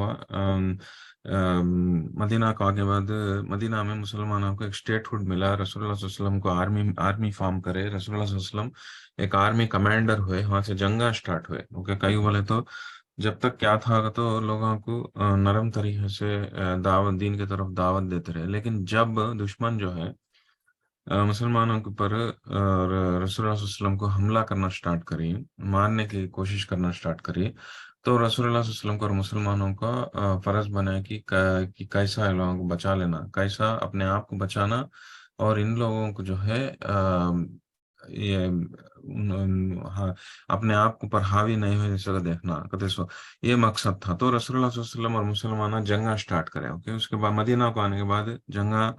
ہوا مدینہ کو آگے بعد مدینہ میں مسلمانوں کو ایک اسٹیٹ ہوڈ ملا، رسول اللہ صلی اللہ علیہ وسلم کو آرمی فارم کرے، رسول اللہ صلی اللہ علیہ وسلم ایک آرمی کمانڈر ہوئے، وہاں سے جنگا سٹارٹ ہوئے. اوکے، کئی بولے تو جب تک کیا تھا تو لوگوں کو نرم طریقے سے دعوت دین کی طرف دعوت دیتے رہے، لیکن جب دشمن جو ہے مسلمانوں کے اوپر رسول اللہ صلی اللہ علیہ وسلم کو حملہ کرنا سٹارٹ کری، مارنے کی کوشش کرنا سٹارٹ کری، تو رسول اللہ صلی اللہ علیہ وسلم کو اور مسلمانوں کا فرض بنا کہ کیسا ان لوگوں کو بچا لینا، کیسا اپنے آپ کو بچانا، اور ان لوگوں کو جو ہے یہ ہاں، اپنے آپ کو پر حاوی نہیں ہوئے جیسے دیکھنا کتے سو یہ مقصد تھا. تو رسول اللہ صلی اللہ علیہ وسلم اور مسلمانوں جنگا سٹارٹ کرے. اوکے، اس کے بعد مدینہ کو آنے کے بعد جنگا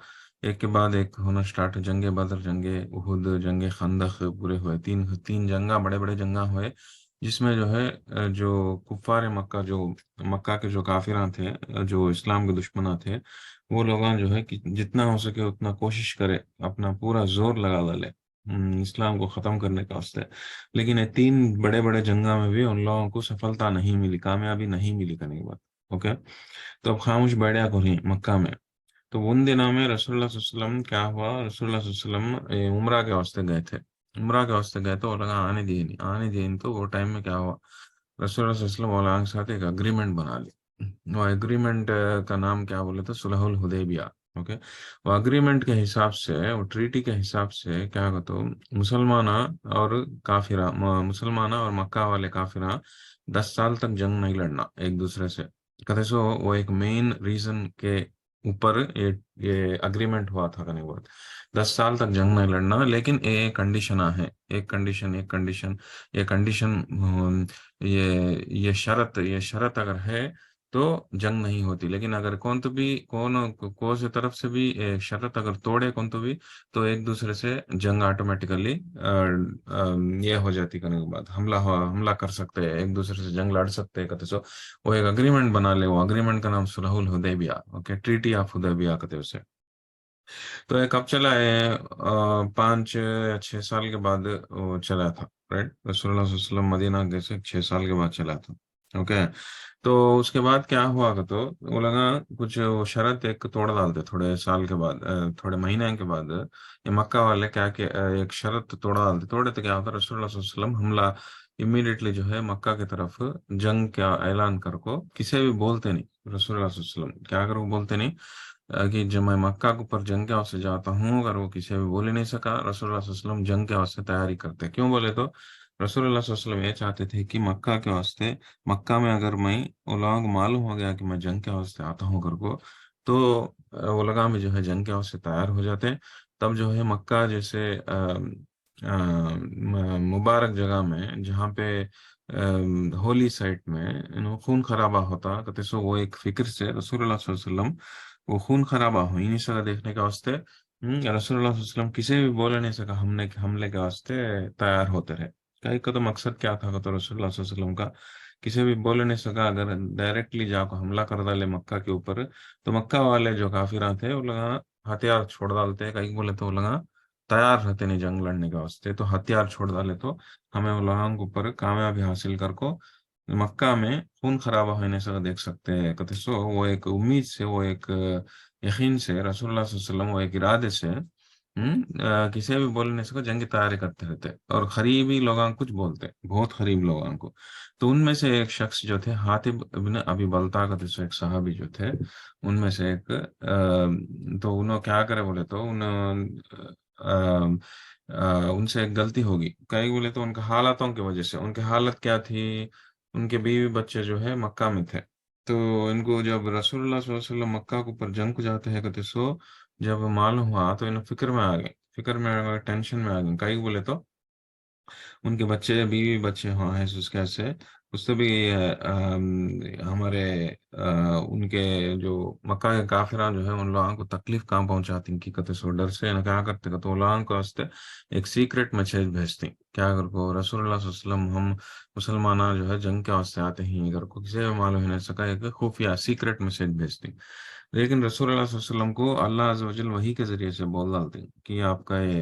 ایک کے بعد ایک ہونا سٹارٹ، جنگ بدر، جنگ احد، جنگ خندق پورے ہوئے، تین تین جنگا بڑے بڑے جنگا ہوئے، جس میں جو ہے جو کفار مکہ، جو مکہ کے جو کافراں تھے، جو اسلام کے دشمناں تھے، وہ لوگاں جو ہے کہ جتنا ہو سکے اتنا کوشش کرے، اپنا پورا زور لگا ڈالے اسلام کو ختم کرنے کا واسطے. لیکن یہ تین بڑے بڑے جنگا میں بھی ان لوگوں کو سفلتا نہیں ملی، کامیابی نہیں ملی کرنے کے بعد. اوکے، تو اب خاموش بیڑیا کو ہی مکہ میں. تو ان دنوں میں رسول اللہ صلی اللہ علیہ وسلم کیا ہوا، رسول اللہ صلی اللہ علیہ وسلم عمرہ کے واسطے گئے تھے. عمرہ کے واسطے گئے تو وہ لگا آنے دیے نہیں، آنے دیے نہیں. تو وہ ٹائم میں کیا ہوا، رسول اللہ صلی اللہ علیہ وسلم علماء کے ساتھ ایک اگریمنٹ بنا لی. وہ اگریمنٹ کا نام کیا بولے تو صلح الحدیبیہ. اوکے، وہ اگریمنٹ کے حساب سے، وہ ٹریٹی کے حساب سے کیا ہوگا تو مسلمانہ اور کافرہ، مسلمانہ اور مکہ والے کافرہ 10 سال تک جنگ نہیں لڑنا ایک دوسرے سے. کہتے سو وہ ایک مین ریزن کے اوپر یہ اگریمنٹ ہوا تھا کرنے کے بعد 10 سال تک جنگ نہیں لڑنا. لیکن ایک کنڈیشن ہے، یہ شرط اگر ہے تو جنگ نہیں ہوتی. لیکن اگر کون سے طرف سے بھی شرط اگر توڑے کون تو ایک دوسرے سے جنگ آٹومیٹیکلی یہ ہو جاتی، کرنے کے بعد حملہ کر سکتے ہیں، ایک دوسرے سے جنگ لڑ سکتے ہیں. کہتے سو وہ ایک اگریمنٹ بنا لے، وہ اگریمنٹ کا نام صلح الحدیبیہ. اوکے، ٹریٹی آف حدیبیہ کہتے اسے. تو یہ کب چلا ہے، 5 یا 6 سال کے بعد وہ چلا تھا. رائٹ، رسول اللہ صلی اللہ علیہ وسلم مدینہ گئے سے 6 سال کے بعد چلا تھا. اوکے، تو اس کے بعد کیا ہوا کہ تو وہ لگا کچھ وہ شرط ایک توڑ ڈالتے تھوڑے سال کے بعد، تھوڑے مہینے کے بعد یہ مکہ والے کیا کہ ایک شرط توڑا ڈالتے. توڑے تو کیا ہوتا، رسول اللہ صلی اللہ علیہ وسلم حملہ امیڈیٹلی جو ہے مکہ کی طرف جنگ کا اعلان کر کو کسی بھی بولتے نہیں. رسول اللہ صلی اللہ علیہ وسلم کیا کرو بولتے نہیں کہ جب میں مکہ کے اوپر جنگ کے واسطے جاتا ہوں، اگر وہ کسی بھی بول ہی نہیں سکا، رسول اللہ صلی اللہ علیہ وسلم جنگ کے واسطے تیاری کرتے. کیوں بولے تو رسول اللہ صلی اللہ علیہ وسلم یہ چاہتے تھے کہ مکہ کے واسطے، مکہ میں اگر میں وہ لوگوں کو معلوم ہو گیا کہ میں جنگ کے واسطے آتا ہوں کر کو، تو وہ لگا میں جو ہے جنگ کے واسطے تیار ہو جاتے. تب جو ہے مکہ جیسے مبارک جگہ میں جہاں پہ ہولی سائٹ میں خون خرابہ ہوتا، کہتے سو وہ ایک فکر سے رسول اللہ صلی اللہ علیہ وسلم وہ خون خرابہ ہو ہی نہیں سکا دیکھنے کے واسطے. رسول اللہ صلی اللہ علیہ وسلم کسی بھی بولے نہیں سکا، حملے کے واسطے تیار ہوتے رہے. کا تو مقصد کیا تھا تو رسول اللہ صلی اللہ علیہ وسلم کا کسی بھی بولے نہیں سکا اگر ڈائریکٹلی جا کو حملہ کر ڈالے مکہ کے اوپر، تو مکہ والے جو کافراں تھے وہ لگا ہتھیار چھوڑ ڈالتے. کہیں بولے تو وہ لگا تیار رہتے نہیں جنگ لڑنے کے واسطے، تو ہتھیار چھوڑ ڈالے تو ہمیں وہ لوگوں کے اوپر کامیابی حاصل کر کو مکہ میں خون خرابہ ہونے سے دیکھ سکتے ہیں. کہتے سو وہ ایک امید سے، وہ ایک یقین سے رسول اللہ صلی اللہ علیہ وسلم وہ ایک ارادے سے کسی بھی بولنے سے جنگ کی تیاری کرتے رہتے. اور قریبی لوگوں کو کچھ بولتے، بہت قریب لوگوں کو. تو ان میں سے ایک شخص جو تھے حاتب ابن ابی بلتا کا، تو ایک صحابی جو تھے ان میں سے ایک، تو انہوں کیا کرے بولے تو ان سے ایک غلطی ہوگی. کہیں بولے تو ان کے حالاتوں کی وجہ سے، ان کی حالت کیا تھی، ان کے بیوی بچے جو ہے مکہ میں تھے. تو ان کو جب رسول اللہ صلی اللہ علیہ وسلم مکہ کے اوپر جنگ کو جاتے ہیں کہتے سو جب معلوم ہوا تو ان فکر میں آ گئے، ٹینشن میں آ گئے. کئی بولے تو ان کے بچے، بیوی بچے ہاں ہے اس کیسے اس سے بھی ہمارے ان کے جو مکہ کے کافران جو ہے ان لوگوں کو تکلیف کہاں پہنچاتی کی کہتے سو ڈر سے کیا کرتے تو لوگوں کو واسطے ایک سیکرٹ میسج بھیجتی. کیا اگر کو رسول اللہ صلی اللہ علیہ وسلم ہم مسلمانہ جو ہے جنگ کے واسطے آتے ہیں، اگر کو کسی بھی معلوم ہی نہیں سکا ایک خفیہ سیکرٹ میسج بھیجتی. لیکن رسول اللہ صلی اللہ علیہ وسلم کو اللہ عز و جل وحی کے ذریعے سے بول ڈالتے کہ آپ کا یہ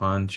5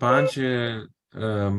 5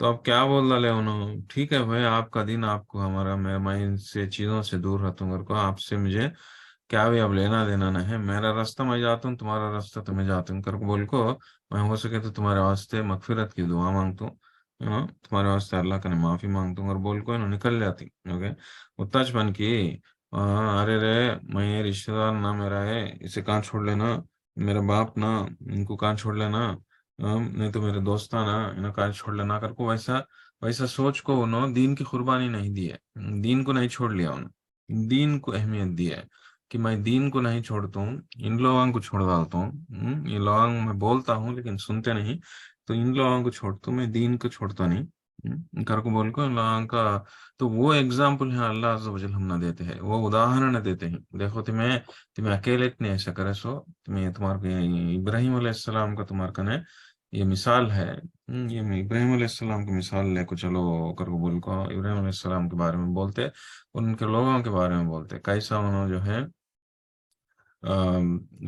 تو اب کیا بول رہے انہوں؟ ٹھیک ہے بھائی، آپ کا دن آپ کو ہمارا، میں ان سے چیزوں سے دور رہتا ہوں، کو آپ سے مجھے کیا بھی اب لینا دینا نہیں ہے، میرا راستہ میں جاتا ہوں، تمہارا راستہ تمہیں جاتا ہوں کر کو بول کو میں ہو سکے تو تمہارے واسطے مغفرت کی دعا مانگتا ہوں، تمہارے واسطے اللہ کا معافی مانگتا ہوں، اور بول کو نکل جاتی. اوکے، اتاج بن کی ارے رے میں یہ رشتے دار نہ میرا ہے، اسے کہاں چھوڑ لینا، میرا باپ نہ، ان کو کہاں چھوڑ لینا، نہیں تو میرے دوستانا انہیں کہاں چھوڑ لینا کر کو ویسا ویسا سوچ کو انہوں دین کی قربانی نہیں دی ہے، دین کو نہیں چھوڑ لیا انہوں، دین کو اہمیت دی ہے کہ میں دین کو نہیں چھوڑتا ہوں، ان لوگوں کو چھوڑ ڈالتا ہوں. یہ لوگ میں بولتا ہوں لیکن سنتے نہیں، تو ان لوگوں کو چھوڑتا ہوں، میں دین کو چھوڑتا نہیں. کر کو بول کو ان لوگوں کا تو وہ ایگزامپل ہے اللہ عز و جل ہم نہ دیتے ہیں، وہ اداہرن دیتے ہیں. دیکھو تمہیں اکیلے نہیں ایسا کرے سو تمہیں تمہارے ابراہیم علیہ السلام کا تمہارے کنے یہ مثال ہے. یہ ابراہیم علیہ السلام کی مثال لے کو چلو کر کو بول کو ابراہیم علیہ السلام کے بارے میں بولتے، ان کے لوگوں کے بارے میں بولتے کیسا انہوں جو ہے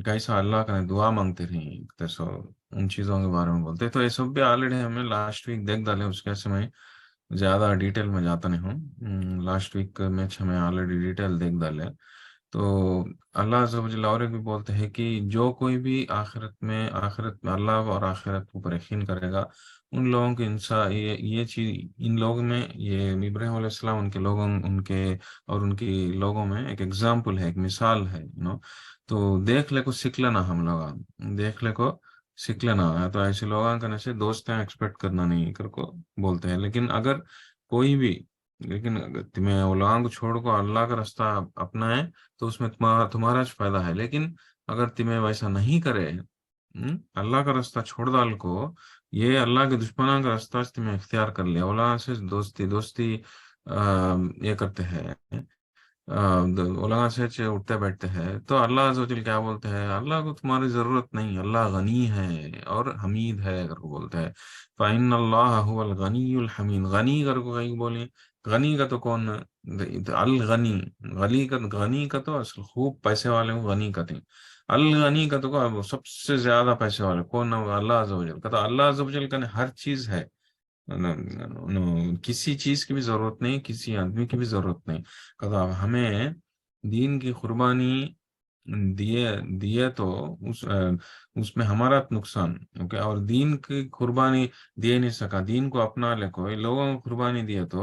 کیسا اللہ کا دعا مانگتے رہی، تو ان چیزوں کے بارے میں بولتے. تو یہ سب بھی آلریڈی ہمیں لاسٹ ویک دیکھ ڈالے، اس کے میں زیادہ ڈیٹیل میں جاتا نہیں ہوں. لاسٹ ویک میچ ہمیں آلریڈی ڈیٹیل دیکھ ڈالے. تو اللہ عز و جل اور بھی بولتے ہیں کہ جو کوئی بھی آخرت میں اللہ اور آخرت کو پر یقین کرے گا، ان لوگوں کے یہ چیز ان لوگوں میں، یہ ابراہیم علیہ السلام ان کے لوگوں ان کے اور ان کی لوگوں میں ایک ایگزامپل ہے، ایک مثال ہے. تو دیکھ لے کو سیکھ لینا، ہم لوگ دیکھ لے کو سیکھ لینا ہے. تو ایسے لوگوں کا سے دوست ہیں ایکسپیکٹ کرنا نہیں کر کو بولتے ہیں. لیکن اگر کوئی بھی اگر تمہیں لوگوں کو چھوڑ کو اللہ کا راستہ اپنا ہے تو اس میں تمہارا فائدہ ہے. لیکن اگر تمہیں ویسا نہیں کرے، اللہ کا راستہ چھوڑ ڈال کو، یہ اللہ کے دشمنوں کا راستہ تمہیں اختیار کر لیا، اللہ سے دوستی یہ کرتے ہیں، علماء سے اٹھتے بیٹھتے ہیں، تو اللہ عز و جل کیا بولتے ہیں؟ اللہ کو تمہاری ضرورت نہیں، اللہ غنی ہے اور حمید ہے اگر کو بولتے ہیں. فَإِنَّ اللَّهَ هُوَ الْغَنِيُّ الْحَمِيدُ. غنی اگر کو کہیں بولیں، غنی کا تو کون؟ الغنی، غنی کا تو اصل خوب پیسے والے کو غنی کہتے ہیں. الغنی کا تو سب سے زیادہ پیسے والے کون؟ اللہ عز و جل کا. تو اللہ عز و جل کا ہر چیز ہے، کسی چیز کی بھی ضرورت نہیں، کسی آدمی کی بھی ضرورت نہیں. ہمیں دین کی قربانی دیے تو اس میں ہمارا نقصان. اوکے، اور دین کی قربانی دے نہیں سکا، دین کو اپنا لے کوئی لوگوں کو قربانی دیے تو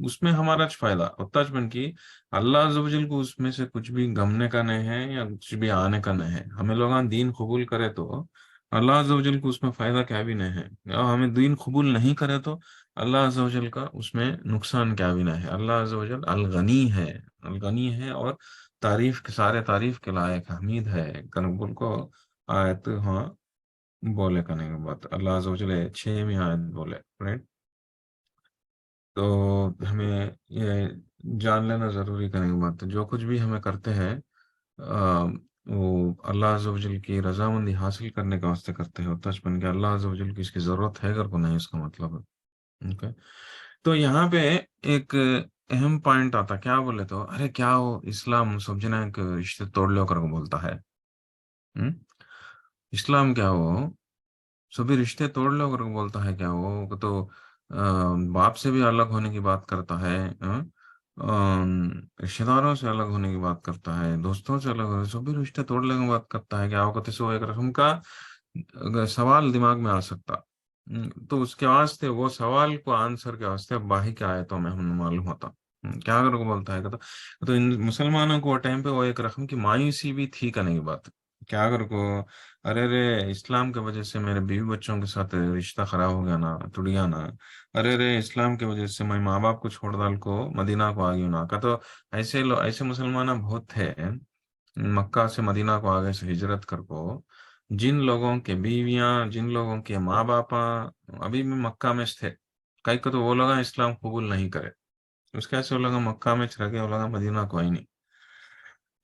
اس میں ہمارا فائدہ ہوتا ہے کہ اللہ عز و جل کو اس میں سے کچھ بھی گمنے کا نہیں ہے یا کچھ بھی آنے کا نہیں ہے. ہمیں لوگ دین قبول کرے تو اللہ عز و جل کو اس میں فائدہ کیا بھی نہیں ہے، اور ہمیں دین قبول نہیں کرے تو اللہ عز و جل کا اس میں نقصان کیا بھی نہیں ہے. اللہ عز و جل الغنی ہے، الغنی ہے، اور تعریف کے لائق حمید ہے. کنبل کو آیت ہاں بولے کرنے کے بعد اللہ عز و جل 6ویں آیت بولے، رائٹ. تو ہمیں یہ جان لینا ضروری کرنے کے بعد جو کچھ بھی ہمیں کرتے ہیں وہ اللہ عز و جل کی رضامندی حاصل کرنے کا واسطے کرتے ہیں. تجبن کہ اللہ عز و جل کی اس کی ضرورت ہے اگر کو نہیں، اس کا مطلب ہے. اوکے، تو یہاں پہ ایک اہم پوائنٹ آتا، کیا بولے تو ارے کیا وہ اسلام سمجھنا ہے کہ رشتے توڑ لو کر کو بولتا ہے. اسلام کیا وہ سبھی رشتے توڑ لو کر کو بولتا ہے؟ کیا وہ تو باپ سے بھی الگ ہونے کی بات کرتا ہے، رشتے داروں سے الگ ہونے کی بات کرتا ہے، دوستوں سے الگ ہونے، سبھی رشتے توڑنے کی بات کرتا ہے. کیا وہ کہتے سو ایک رقم کا سوال دماغ میں آ سکتا. تو اس کے واسطے وہ سوال کو آنسر کے واسطے باہی کے آیتوں میں ہمیں معلوم ہوتا. کیا اگر کو بولتا ہے تو ان مسلمانوں کو وہ ٹائم پہ وہ ایک رقم کی مایوسی بھی تھی کرنے کی بات. کیا اگر کو ارے رے اسلام کی وجہ سے میرے بیوی بچوں کے ساتھ رشتہ خراب ہو گیا نا، ٹوٹ گیا نا، ارے رے اسلام کی وجہ سے میں ماں باپ کو چھوڑ ڈال کو مدینہ کو آ گئی نا کا. تو ایسے مسلمان بہت تھے مکہ سے مدینہ کو آگے سے ہجرت کر کو، جن لوگوں کے بیویاں، جن لوگوں کے ماں باپ ابھی بھی مکہ میں تھے، کئی کو تو وہ لوگ اسلام قبول نہیں کرے، اس کیسے وہ لوگ مکہ میں رہ گئے، وہ لوگ مدینہ کو ہی نہیں.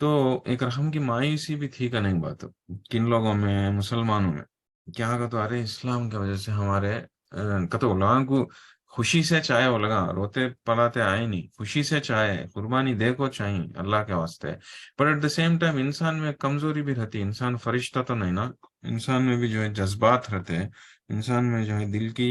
تو ایک رقم کی مایوسی بھی تھی کا نہیں بات کن لوگوں میں، مسلمانوں میں. کیا کہ تو ارے اسلام کی وجہ سے ہمارے کتو لوگوں کو خوشی سے چاہے وہ لگا روتے پڑاتے آئے نہیں، خوشی سے چاہے قربانی دے کو چاہیے اللہ کے واسطے. پر ایٹ دا سیم ٹائم انسان میں کمزوری بھی رہتی، انسان فرشتہ تو نہیں نا، انسان میں بھی جو ہے جذبات رہتے ہیں، انسان میں جو ہے دل کی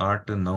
8 9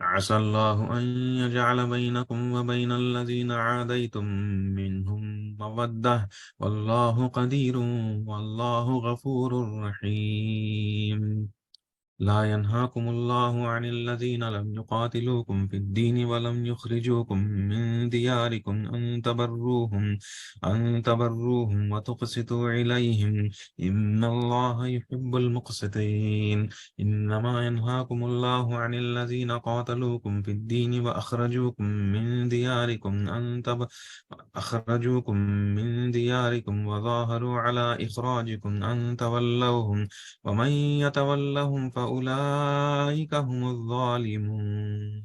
عسى الله أن يجعل بينكم وبين الذين عاديتم منهم مودة والله قدير والله غفور رحيم. لا ينهاكم الله عن الذين لم يقاتلوكم في الدين ولم يخرجوكم من دياركم أن تبروهم وتقسطوا إليهم إن الله يحب المقسطين. إنما ينهاكم الله عن الذين قاتلوكم في الدين أخرجوكم من دياركم وظاهروا على إخراجكم أن تولوهم ومن يتولهم فأولئك هم الظالمون.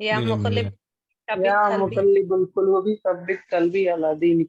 يا مقلب ثبت يا قلبي. مقلب القلوب ثبت قلبي على دينك.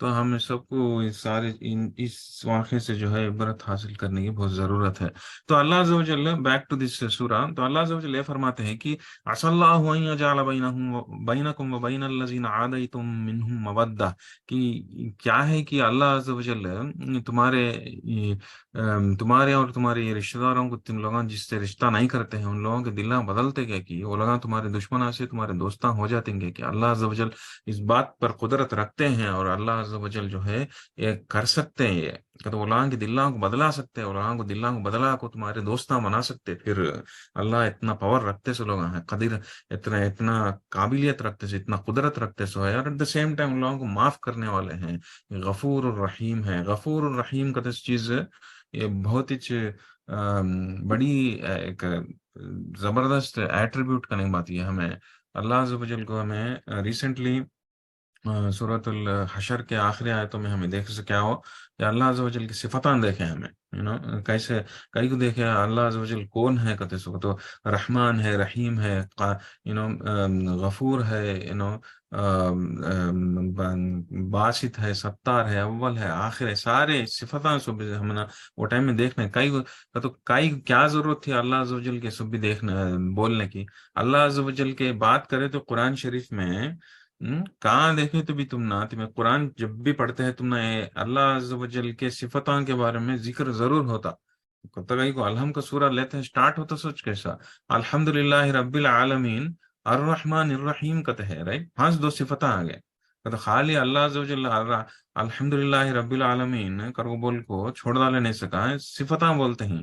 تو ہم سب کو اس واقعے سے جو ہے عبرت حاصل کرنے کی بہت ضرورت ہے. تو اللہ عز و جل بیک ٹو دس سورہ، تو اللہ عز و جل یہ فرماتے ہیں کہ عسى الله ان يجعل بينكم وبين الذين عاديتم منهم مودة، کہ کیا ہے کہ اللہ عز و جل تمہارے اور تمہارے یہ رشتہ داروں کو، تم لوگوں جس سے رشتہ نہیں کرتے ہیں ان لوگوں کے دلیں بدلتے گئے کہ وہ لوگ تمہارے دشمنوں سے تمہارے دوستاں ہو جاتے ہیں. کہ اللہ عز و جل اس بات پر قدرت رکھتے ہیں، اور اللہ عز و جل جو ہے یہ کر سکتے ہیں، یہ کہ تو وہ لوگوں کے دلوں کو بدلا سکتے ہیں، وہ لوگوں کو دلوں کو بدلا کو تمہارے دوستاں بنا سکتے. پھر اللہ اتنا پاور رکھتے سے لوگ ہیں، قدر اتنا قابلیت رکھتے سے، اتنا قدرت رکھتے سے ہے، اور ایٹ دا سیم ٹائم ان لوگوں کو معاف کرنے والے ہیں. غفور الرحیم ہے. غفور الرحیم کا اس چیز یہ بہت ہی بڑی ایک زبردست ایٹریبیوٹ کرنے کی بات. یہ ہمیں اللہ عز و جل کو ہمیں ریسنٹلی سورۃ الحشر کے آخری آیتوں میں ہمیں دیکھ سے کیا ہو کہ اللہ عز و جل کی صفتان دیکھیں ہمیں، کیسے کئی کو دیکھیں اللہ عز و جل کون ہے، کہتے سو تو رحمان ہے، رحیم ہے، غفور ہے، باسط ہے، ستار ہے، اول ہے، آخر ہے، سارے صفتان سب ہم وہ ٹائم میں دیکھنے تو کئی کیا ضرورت تھی اللہ عز و جل کے سب بھی دیکھنا بولنے کی. اللہ عز و جل کے بات کرے تو قرآن شریف میں کہاں دیکھے تو بھی تمہیں قرآن جب بھی پڑھتے ہیں تم نے اللہ عز و جل کے صفتوں کے بارے میں ذکر ضرور ہوتا. کئی کو الحم کا سورہ لیتے ہیں، سٹارٹ ہوتا سوچ کیسا الحمد للہ رب العالمین الرحمن الرحیم کہتے ہیں، رائٹ. ہاں دو صفتیں آ گئے تو خالی اللہ عز و جل الحمد للہ رب العالمین کر بول کو چھوڑ ڈالے نہیں سکا ہے، صفتیں بولتے ہیں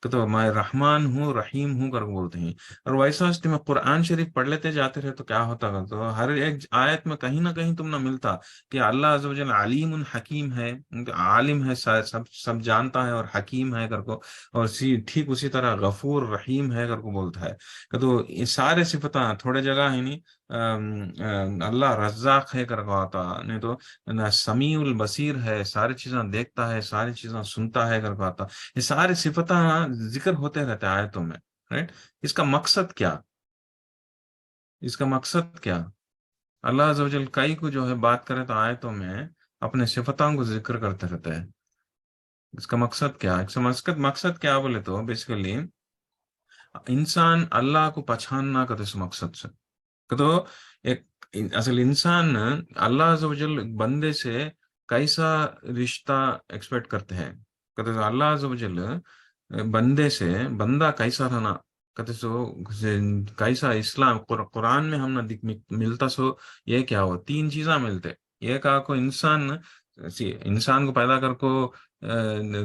کہ تو میں رحمان ہوں، رحیم ہوں کر بولتے ہیں. اور ویسا میں قرآن شریف پڑھ لیتے جاتے رہے تو کیا ہوتا گا، تو ہر ایک آیت میں کہیں نہ کہیں تم نہ ملتا کہ اللہ عز و جل علیم حکیم ہے، عالم ہے، سب جانتا ہے، اور حکیم ہے کر کو، اور ٹھیک اسی طرح غفور رحیم ہے کر کو بولتا ہے. کہ تو یہ سارے صفتیں تھوڑے جگہ ہے نہیں. اللہ رزاق ہے کر کو آتا نہیں، تو سمیع البصیر ہے، ساری چیزیں دیکھتا ہے، ساری چیزیں سنتا ہے کر کو آتا. یہ سارے صفتیں ذکر ہوتے رہتے ہیں آیتوں میں، رائٹ. اس کا مقصد کیا، اس کا مقصد کیا؟ اللہ عز و جل کئی کو جو ہے بات کرے تو آیتوں میں اپنے صفتوں کو ذکر کرتے رہتے ہیں. اس کا مقصد کیا؟ اس کا مقصد کیا بولے تو بیسیکلی انسان اللہ کو پہچاننا کا اس مقصد سے کہ تو ایک اصل انسان اللہ عز و جل بندے سے کیسا رشتہ ایکسپیکٹ کرتے ہیں. کہ اللہ عز و جل بندے سے بندہ کیسا رہنا، کہتے سو کیسا اسلام قرآن میں ہم نہ ملتا سو یہ کیا ہو تین چیزاں ملتے. یہ کہا کو انسان کو پیدا کر کو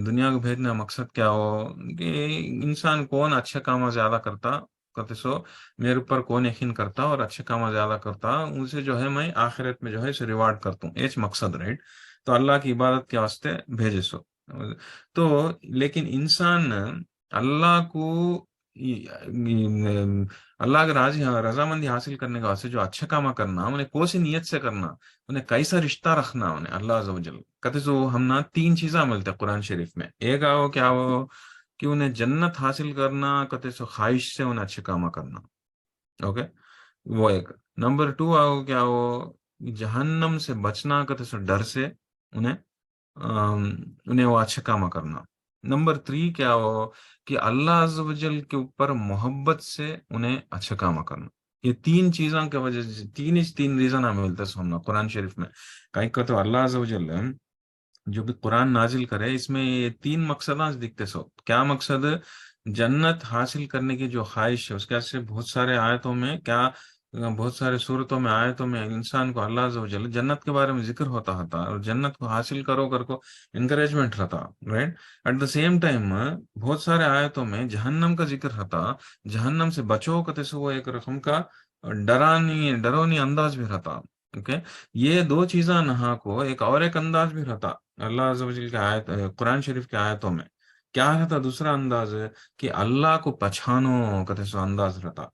دنیا کو بھیجنا مقصد کیا ہو کہ انسان کون اچھا کام زیادہ کرتا، کہتے سو میرے اوپر کون یقین کرتا اور اچھا کام زیادہ کرتا ان سے جو ہے میں آخرت میں جو ہے اسے ریوارڈ کرتا ہوں، یہ مقصد، رائٹ. تو اللہ کی عبادت کے واسطے بھیجے سو. تو لیکن انسان اللہ کو اللہ کے رضامندی حاصل کرنے کا واسطے جو اچھا کام کرنا انہیں کون سی نیت سے کرنا، انہیں کیسا رشتہ رکھنا انہیں اللہ عز و جل کہتے سو ہم نا تین چیزاں ملتے قرآن شریف میں. ایک آؤ کیا ہو کہ انہیں جنت حاصل کرنا، کہتے سو خواہش سے انہیں اچھے کام کرنا، اوکے وہ ایک. نمبر 2 آؤ کیا ہو جہنم سے بچنا، کہتے سو ڈر سے انہیں وہ اچھا کام کرنا. نمبر 3 کیا ہو کہ اللہ عز و جل کے اوپر محبت سے انہیں اچھا کام کرنا. یہ تین چیزوں کی وجہ سے تین ریزن ہمیں ملتا ہے سننا قرآن شریف میں. کہیں کہ تو اللہ عز و جل جو بھی قرآن نازل کرے اس میں یہ تین مقصد دکھتے سو. کیا مقصد؟ جنت حاصل کرنے کی جو خواہش ہے اس کے سے بہت سارے آیتوں میں بہت سارے صورتوں میں آیتوں میں انسان کو اللہ عز و جل جنت کے بارے میں ذکر ہوتا اور جنت کو حاصل کرو کر کو انکریجمنٹ رہتا، right. At the same time بہت سارے آیتوں میں جہنم کا ذکر رہتا، جہنم سے بچو کہتے سے وہ ایک رقم کا ڈرونی انداز بھی رہتا. اوکے یہ دو چیزاں نہا کو ایک انداز بھی رہتا اللہ عز و جل کے آیت قرآن شریف کے آیتوں میں. کیا رہتا دوسرا انداز کہ اللہ کو پہچانو کہتے سو انداز رہتا.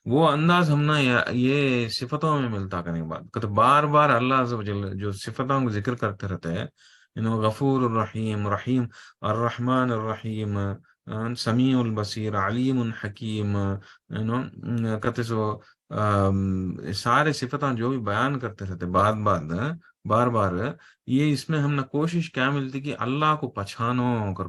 وہ انداز ہم نا یہ صفتوں میں ملتا کرنے کے بعد کہ بار بار اللہ عز و جل جو صفتوں کو ذکر کرتے رہتے ہیں، غفور الرحیم، رحیم الرحمن الرحیم، سمیع البصیر، علیم حکیم، کہتے سو سارے صفتاں جو بھی بیان کرتے رہتے بار بار، یہ اس میں ہم نے کوشش کیا ملتی کہ اللہ کو پچھانو کر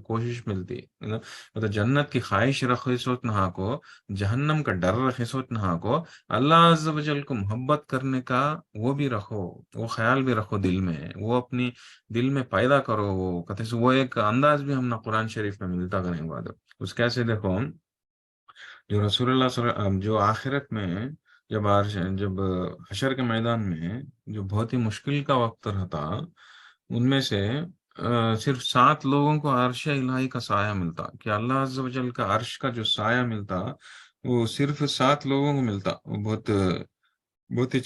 کوشش ملتی، مطلب جنت کی خواہش رکھے سوچ نہا کو، جہنم کا ڈر رکھے سوچ نہا کو، اللہ عز و جل کو محبت کرنے کا وہ بھی رکھو، وہ خیال بھی رکھو دل میں، وہ اپنی دل میں پیدا کرو، وہ کہتے سو وہ ایک انداز بھی ہم نے قرآن شریف میں ملتا کرنے کے بعد اس کیسے دیکھو جو رسول اللہ صلی اللہ علیہ وسلم جو آخرت میں جب حشر کے میدان میں جو بہت ہی مشکل کا وقت رہتا، ان میں سے صرف 7 لوگوں کو عرش الہی کا سایہ ملتا، کہ اللہ عز و جل کا عرش کا جو سایہ ملتا وہ صرف 7 لوگوں کو ملتا۔ وہ بہت بہت ہی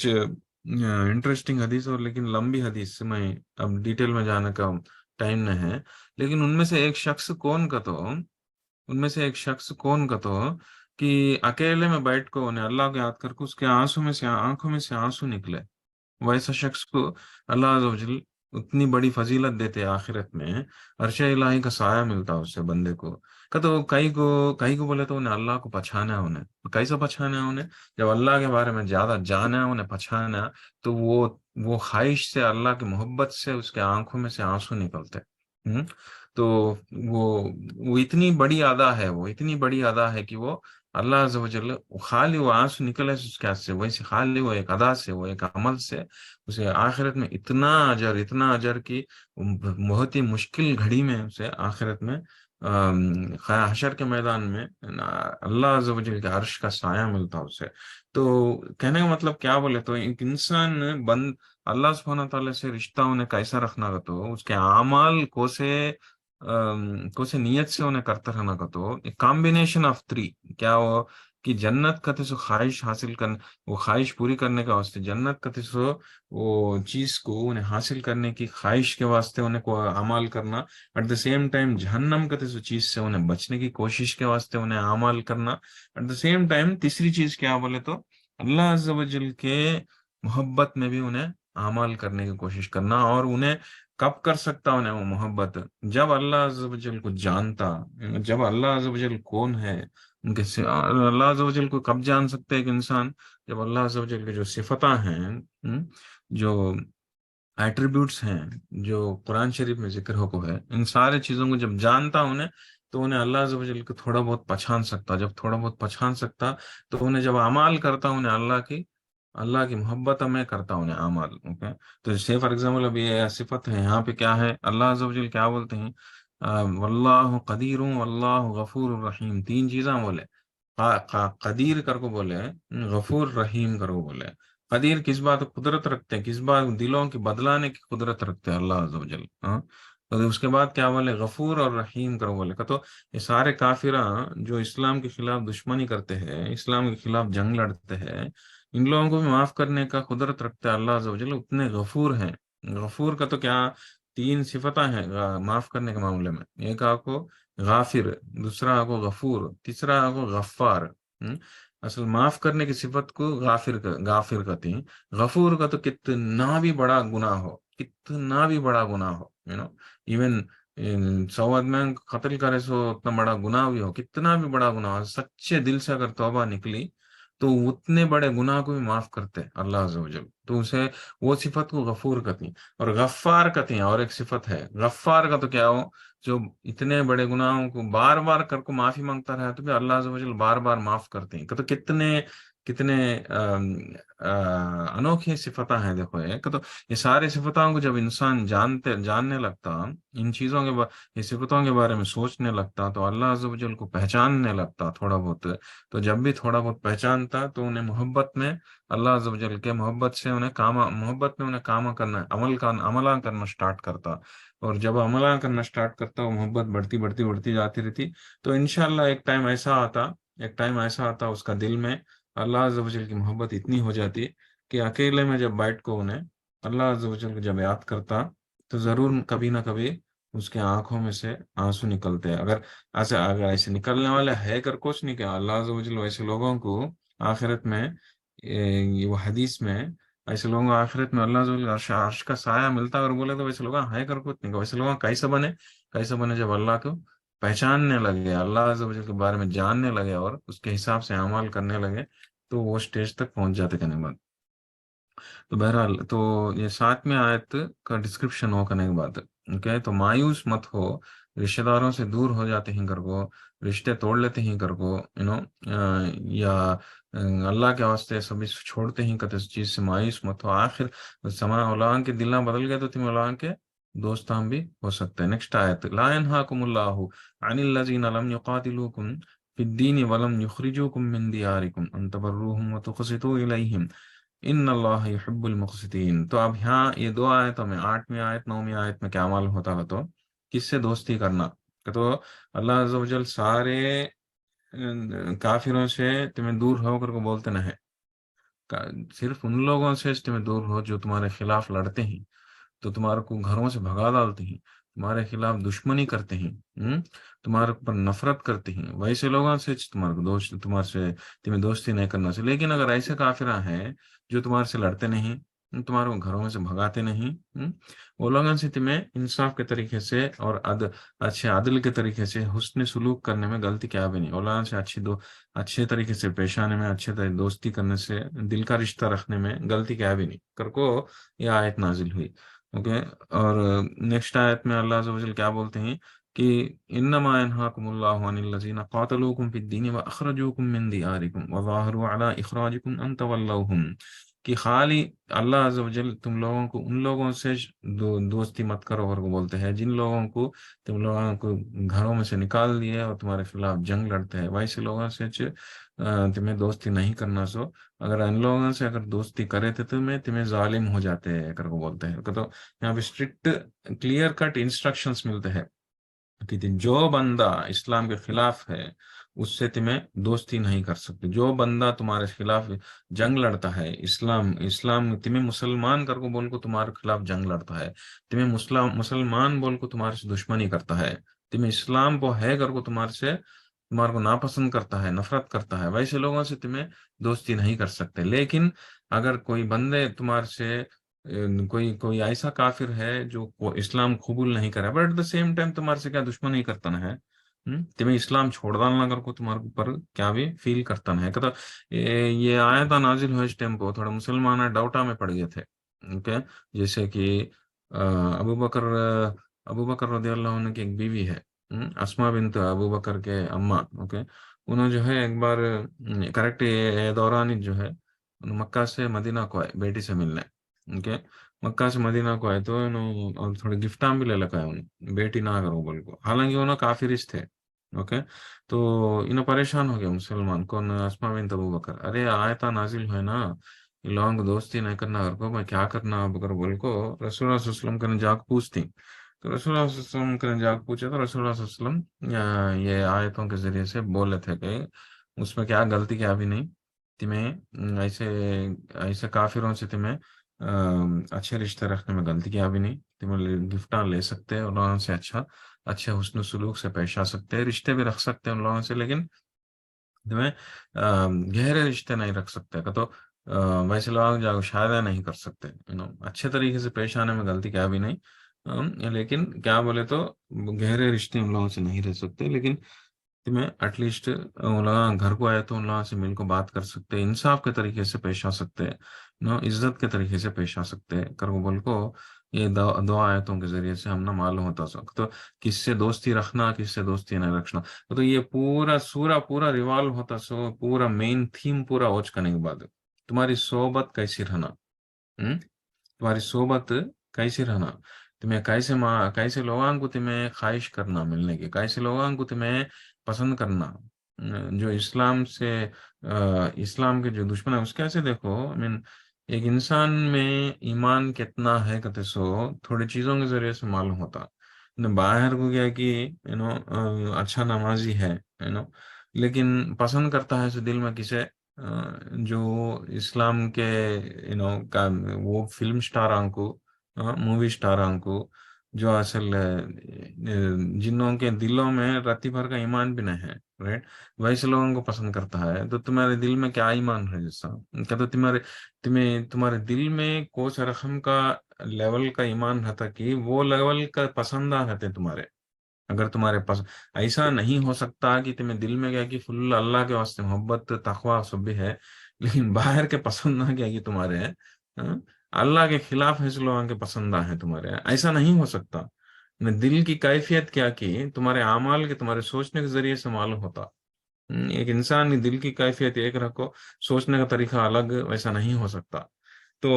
انٹرسٹنگ حدیث، اور لیکن لمبی حدیث، میں اب ڈیٹیل میں جانے کا ٹائم نہیں ہے، لیکن ان میں سے ایک شخص کون کا تو کہ اکیلے میں بیٹھ کو انہیں اللہ کو یاد کر کے اس کے آنکھوں میں سے آنسو نکلے، ویسا شخص کو اللہ عز و جل اتنی بڑی فضیلت دیتے آخرت میں، عرش الہی کا سایہ ملتا اس سے بندے کو۔ کہ تو کئی کو بولے تو انہیں اللہ کو پہچانا ہے، انہیں کیسا پہچانا ہے؟ انہیں جب اللہ کے بارے میں زیادہ جانا ہے، انہیں پہچانا ہے، تو وہ خواہش سے، اللہ کی محبت سے اس کے آنکھوں میں سے آنسو نکلتے۔ ہم؟ تو وہ وہ اتنی بڑی ادا ہے، وہ اتنی بڑی ادا ہے کہ وہ اللہ عز و جل خالی وہ آنسو نکلے اس کے ہاتھ سے، ویسے خالی وہ ایک ادا سے، وہ ایک عمل سے اسے آخرت میں اتنا اجر کی بہت ہی مشکل گھڑی میں اسے آخرت میں حشر کے میدان میں اللہ عز و جل کے عرش کا سایہ ملتا اسے۔ تو کہنے کا مطلب کیا بولے تو ایک انسان اللہ سبحانہ تعالیٰ سے رشتہ انہیں کیسا رکھنا کا تو اس کے اعمال کو سے نیت سے انہیں کرتا رہنا کا تو ایک کمبینیشن آف 3، کیا وہ کہ جنت کا تسو خواہش حاصل کرنے، وہ خواہش پوری کرنے کا واسطے جنت کا تسو وہ چیز کو انہیں حاصل کرنے کی خواہش کے واسطے انہیں کو اعمال کرنا، ایٹ دا سیم ٹائم جہنم کا تسو چیز سے انہیں بچنے کی کوشش کے واسطے انہیں اعمال کرنا، ایٹ دا سیم ٹائم تیسری چیز کیا بولے تو اللہ عز و جل کے محبت میں بھی انہیں اعمال کرنے کی کوشش کرنا۔ اور انہیں کب کر سکتا انہیں وہ محبت؟ جب اللہ عز و جل کو جانتا، جب اللہ عز و جل کون ہے ان کے اللہ عز و جل کو کب جان سکتے ایک انسان؟ جب اللہ عز و جل کے جو صفتاں ہیں، جو ایٹریبیوٹس ہیں، جو قرآن شریف میں ذکر ہو کو ہے، ان سارے چیزوں کو جب جانتا انہیں، تو انہیں اللہ عز و جل کو تھوڑا بہت پہچان سکتا۔ جب تھوڑا بہت پہچان سکتا تو انہیں جب اعمال کرتا انہیں اللہ کی محبت میں کرتا انہیں اعمال، اوکے؟ تو سے فار ایگزامپل ابھی یہ صفت ہے یہاں پہ کیا ہے، اللہ عز و جل کیا بولتے ہیں؟ واللہ قدیر واللہ غفور الرحیم، 3 چیزاں بولے، قدیر کر کو بولے، غفور رحیم کر کو بولے۔ قدیر کس بات قدرت رکھتے ہیں، کس بات دلوں کی بدلانے کی قدرت رکھتے ہیں اللہ عز و جل، ہاں؟ تو اس کے بعد کیا بولے؟ غفور اور رحیم کرو بولے۔ کہ تو یہ سارے کافراں جو اسلام کے خلاف دشمنی کرتے ہیں، اسلام کے خلاف جنگ لڑتے ہیں، ان لوگوں کو بھی معاف کرنے کا قدرت رکھتا ہے اللہ عز و جل، اتنے غفور ہیں۔ غفور کا تو کیا 3 صفتیں ہیں معاف کرنے کے معاملے میں، ایک آپ کو غافر، دوسرا آپ کو غفور، تیسرا آپ کو غفار۔ اصل معاف کرنے کی صفت کو غافر کہتے ہیں۔ غفور کا تو کتنا بھی بڑا گناہ ہو، کتنا بھی بڑا گناہ ہو، ایون 100 آدمی قتل کرے سو اتنا بڑا گناہ بھی ہو، کتنا بھی بڑا گناہ ہو، سچے دل سے اگر توبہ نکلی تو اتنے بڑے گناہ کو بھی معاف کرتے اللہ عز و جل، تو اسے وہ صفت کو غفور کہتے ہیں۔ اور غفار کہتے ہیں، اور ایک صفت ہے غفار کا تو کیا ہو، جو اتنے بڑے گناہوں کو بار بار کر کو معافی مانگتا رہا تو بھی اللہ عز و جل بار بار معاف کرتے ہیں۔ کہ تو کتنے انوکھی صفتیں ہیں، دیکھو کہ تو یہ سارے صفتوں کو جب انسان جاننے لگتا، ان چیزوں کے یہ صفتوں کے بارے میں سوچنے لگتا، تو اللہ عز و جل کو پہچاننے لگتا تھوڑا بہت۔ تو جب بھی تھوڑا بہت پہچانتا تو انہیں محبت میں اللہ عز و جل کے محبت میں انہیں کام کرنا، عملہ کرنا سٹارٹ کرتا۔ اور جب عملہ کرنا سٹارٹ کرتا وہ محبت بڑھتی جاتی رہتی، تو انشاءاللہ ایک ٹائم ایسا آتا اس کا دل میں اللہ عز و جل کی محبت اتنی ہو جاتی کہ اکیلے میں جب بیٹھ کو انہیں اللہ عز و جل کو جب یاد کرتا تو ضرور کبھی نہ کبھی اس کے آنکھوں میں سے آنسو نکلتے ہیں۔ اگر ایسے نکلنے والے ہے کر کچھ نہیں کیا، اللہ عز و جل ویسے لوگوں کو آخرت میں یہ وہ حدیث میں ایسے لوگوں کو آخرت میں اللہ عز و جل عرش کا سایہ ملتا، اور بولے تو ویسے لوگ ہے کر کچھ نہیں کیا، ویسے لوگ کیسے بنے جب اللہ کو پہچاننے لگے، اللہ عز و جل کے بارے میں جاننے لگے اور اس کے حساب سے اعمال کرنے لگے، تو وہ اسٹیج تک پہنچ جاتے کرنے کے بعد. تو بہرحال تو یہ 7ویں آیت کا ڈسکرپشن ہو کرنے کے بعد اوکے. تو مایوس مت ہو, رشتہ داروں سے دور ہو جاتے ہیں گھر کو, رشتے توڑ لیتے ہیں گھر کو, یا اللہ کے واسطے سبھی چھوڑتے ہیں کتے اس چیز سے مایوس مت ہو. آخر سما علماء کے دلیں بدل گئے تو تم علماء کے دوستان بھی ہو سکتے ہیں. نیکسٹ آیت, لا ينهاكم الله عن الذين لم يقاتلوكم في الدين ولم يخرجوكم من دياركم ان تبروهم وتقسطوا اليهم ان اللہ یحب المقسطین. تو اب یہاں یہ دو آیتوں میں 8ویں آیت 9ویں آیت میں کیا معلوم ہوتا ہے؟ تو کس سے دوستی کرنا, کہ تو اللہ عز و جل سارے کافروں سے تمہیں دور ہو کر کو بولتے نہ ہے, صرف ان لوگوں سے تمہیں دور ہو جو تمہارے خلاف لڑتے ہیں, تو تمہارے کو گھروں سے بھگا ڈالتے ہیں, تمہارے خلاف دشمنی کرتے ہیں, تمہارے پر نفرت کرتے ہیں, ویسے لوگوں سے تمہارے کو دوست تمہارے سے تمہیں دوستی نہیں کرنا چاہیے. لیکن اگر ایسے کافراں ہیں جو تمہارے سے لڑتے نہیں, تمہارے کو گھروں سے بھگاتے نہیں, وہ لوگوں سے تمہیں انصاف کے طریقے سے اور اچھے عدل کے طریقے سے حسن سلوک کرنے میں غلطی کیا بھی نہیں. وہ لوگوں سے اچھے طریقے سے پیش آنے میں, اچھے طریقے دوستی کرنے سے, دل کا رشتہ رکھنے میں غلطی کیا بھی نہیں کر کو یہ آیت نازل ہوئی. اوکے. اور نیکسٹ آیت میں اللہ عز و جل کیا بولتے ہیں کہ انما ينهاكم الله عن الذين قاتلوكم في الدين واخرجوكم من دياركم وظاهروا على اخراجكم ان تولوهم, کہ خالی اللہ عز و جل تم لوگوں کو ان لوگوں سے دوستی مت کرو اور کو بولتے ہیں جن لوگوں کو تم لوگوں کو گھروں میں سے نکال دیے اور تمہارے خلاف جنگ لڑتے ہیں, ویسے لوگوں سے تمہیں دوستی نہیں کرنا. سو اگر ان لوگوں سے اگر دوستی کرے تو تمہیں ظالم ہو جاتے ہیں کر کو بولتے ہیں. تو یہاں پہ اسٹرکٹ کلیئر کٹ انسٹرکشنز ملتے ہیں کہ جو بندہ اسلام کے خلاف ہے اس سے تمہیں دوستی نہیں کر سکتے. جو بندہ تمہارے خلاف جنگ لڑتا ہے, اسلام تمہیں مسلمان کر کو بول کو تمہارے خلاف جنگ لڑتا ہے, تمہیں مسلمان بول کو تمہارے سے دشمنی کرتا ہے, تمہیں اسلام کو ہے کر کو تمہارے کو ناپسند کرتا ہے, نفرت کرتا ہے, ویسے لوگوں سے تمہیں دوستی نہیں کر سکتے. لیکن اگر کوئی بندے تمہارے سے کوئی ایسا کافر ہے جو اسلام قبول نہیں کرا but at the same time تمہارے سے کیا دشمنی کرتا نہ ہے, تمہیں اسلام چھوڑ ڈالنا کر کو تمہارے اوپر کیا بھی فیل کرتا نہ ہے. کہ یہ آیت نازل ہوئے اس ٹائم کو تھوڑا مسلمان ڈاؤٹا میں پڑ گئے تھے. اوکے. جیسے کہ ابو بکر رضی اللہ عنہ کی ایک بیوی ہے, اسما بنت ابو بکر کے اماں. اوکے. انہوں جو ہے ایک بار کریکٹ دوران جو ہے مکہ سے مدینہ کو آئے بیٹی سے ملنے. اوکے. مکہ سے مدینہ کو آئے تو انہوں تھوڑے گفٹاں بھی لے لگا ہے انہوں بیٹی نہ کرو بول کو, حالانکہ انہوں کافرش تھے. اوکے. تو انہوں پریشان ہو گیا مسلمان کون اسما بنت ابو بکر, ارے آیتا نازل ہوئے نا لوگوں کو دوستی نہیں کرنا کر کو, میں کیا کرنا بکر بول کو رسول اللہ صلی اللہ علیہ وسلم کا جاگ پوچھتی. تو رسول اللہ صلی اللہ علیہ وسلم کا جاگ پوچھا تو رسول اللہ صلی اللہ علیہ وسلم یہ آیتوں کے ذریعے سے بولے تھے کہ اس میں کیا غلطی کیا بھی نہیں, تمہیں ایسے کافروں سے تمہیں اچھے رشتے رکھنے میں غلطی کیا بھی نہیں, تمہیں گفٹاں لے سکتے ان لوگوں سے, اچھے حسن و سلوک سے پیش آ سکتے, رشتے بھی رکھ سکتے ان لوگوں سے, لیکن تمہیں گہرے رشتے نہیں رکھ سکتے. کہ تو ویسے لوگ جاؤ شاید نہیں کر سکتے, اچھے طریقے سے پیش آنے میں غلطی کیا بھی نہیں, لیکن کیا بولے تو گہرے رشتے ان لوگوں سے نہیں رہ سکتے. لیکن تمہیں ایٹ لیسٹ گھر کو آئے تو ان لوگوں سے مل کو بات کر سکتے, انصاف کے طریقے سے پیش آ سکتے, عزت کے طریقے سے پیش آ سکتے کر وہ بول کو یہ دو آیتوں کے ذریعے سے ہم نہ معلوم ہوتا سکتا. تو کس سے دوستی رکھنا کس سے دوستی نہیں رکھنا, تو یہ پورا سورہ پورا ریوالو ہوتا سو پورا مین تھیم پورا اوچ کرنے کے بعد تمہاری صحبت کیسی رہنا, تمہاری صحبت کیسی رہنا, تمہیں کیسے لوگوں کو تمہیں خواہش کرنا ملنے کی, کیسے لوگوں کو تمہیں پسند کرنا, جو اسلام کے جو دشمن ہے اس کیسے دیکھو. ایک انسان میں ایمان کتنا ہے کہتے سو تھوڑی چیزوں کے ذریعے سے معلوم ہوتا. باہر کو کیا کہ اچھا نمازی ہے لیکن پسند کرتا ہے دل میں کسے جو اسلام کے کا وہ فلم سٹاراں کو مووی سٹاراں کو جو اصل جنوں کے دلوں میں رتی بھر کا ایمان بھی نہیں ہے, رائٹ, ویسے لوگوں کو پسند کرتا ہے. تو تمہارے دل میں کیا ایمان ہے جیسا کہ تو تمہارے دل میں کوئی رقم کا لیول کا ایمان رہتا کہ وہ لیول کا پسند رہتے تمہارے. اگر تمہارے پاس ایسا نہیں ہو سکتا کہ تمہیں دل میں کیا کہ فل اللہ کے واسطے محبت تقوی سب بھی ہے, لیکن باہر کے پسند نہ کیا کہ تمہارے ہیں، ہاں، اللہ کے خلاف فیصلوں کے پسند نہ ہے تمہارے، ایسا نہیں ہو سکتا۔ نے دل کی کیفیت کیا کی تمہارے اعمال کے تمہارے سوچنے کے ذریعے سے معلوم ہوتا۔ ایک انسان کی دل کی کیفیت ایک رکھو، سوچنے کا طریقہ الگ، ویسا نہیں ہو سکتا۔ تو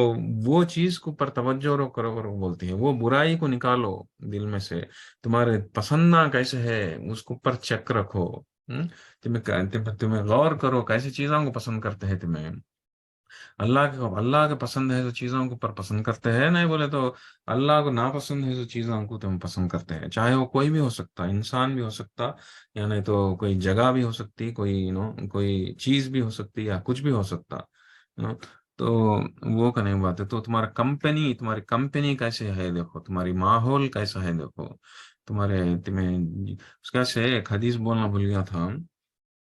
وہ چیز کو پر توجہ کرو کرو بولتی ہے، وہ برائی کو نکالو دل میں سے، تمہارے پسندنا کیسے ہے اس کو پر چیک رکھو۔ تمہیں غور کرو کیسی چیزوں کو پسند کرتے ہیں تمہیں، اللہ کے پسند ہے تو چیزوں کو پر پسند کرتے ہیں، نہیں بولے تو اللہ کو ناپسند ہے تو چیزوں کو تم پسند کرتے ہیں، چاہے وہ کوئی بھی ہو سکتا، انسان بھی ہو سکتا، یا نہیں تو کوئی جگہ بھی ہو سکتی، کوئی کوئی چیز بھی ہو سکتی، یا کچھ بھی ہو سکتا، تو وہ کرنے کی بات ہے۔ تو تمہاری کمپنی کیسے ہے دیکھو، تمہاری ماحول کیسا ہے دیکھو، تمہیں اس کا سے ایک حدیث بولنا بھول گیا تھا،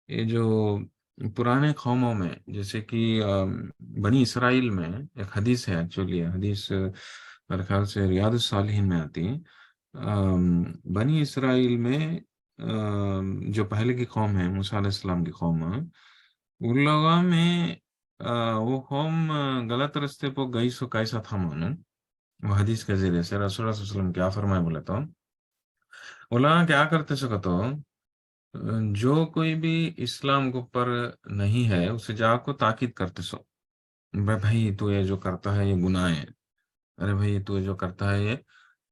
یہ جو پرانے قوموں میں جیسے کہ بنی اسرائیل میں ایک حدیث ہے، ایکچولی حدیث میرے خیال سے ریاض الصالحین میں آتی ہے۔ بنی اسرائیل میں جو پہلے کی قوم ہے، موسیٰ علیہ السلام کی قوم ہے، ان لوگوں میں وہ قوم غلط رستے پہ گئی سو کیسا تھا مانو، وہ حدیث کے ذریعے سے رسول اللہ صلی اللہ علیہ وسلم کیا فرمائے بولے تو، وہ لوگ کیا کرتے سکو تو جو کوئی بھی اسلام کے اوپر نہیں ہے اسے جا کو تاکید کرتے سو، بھائی تو یہ جو کرتا ہے یہ گناہ ہے، ارے بھائی تو یہ جو کرتا ہے یہ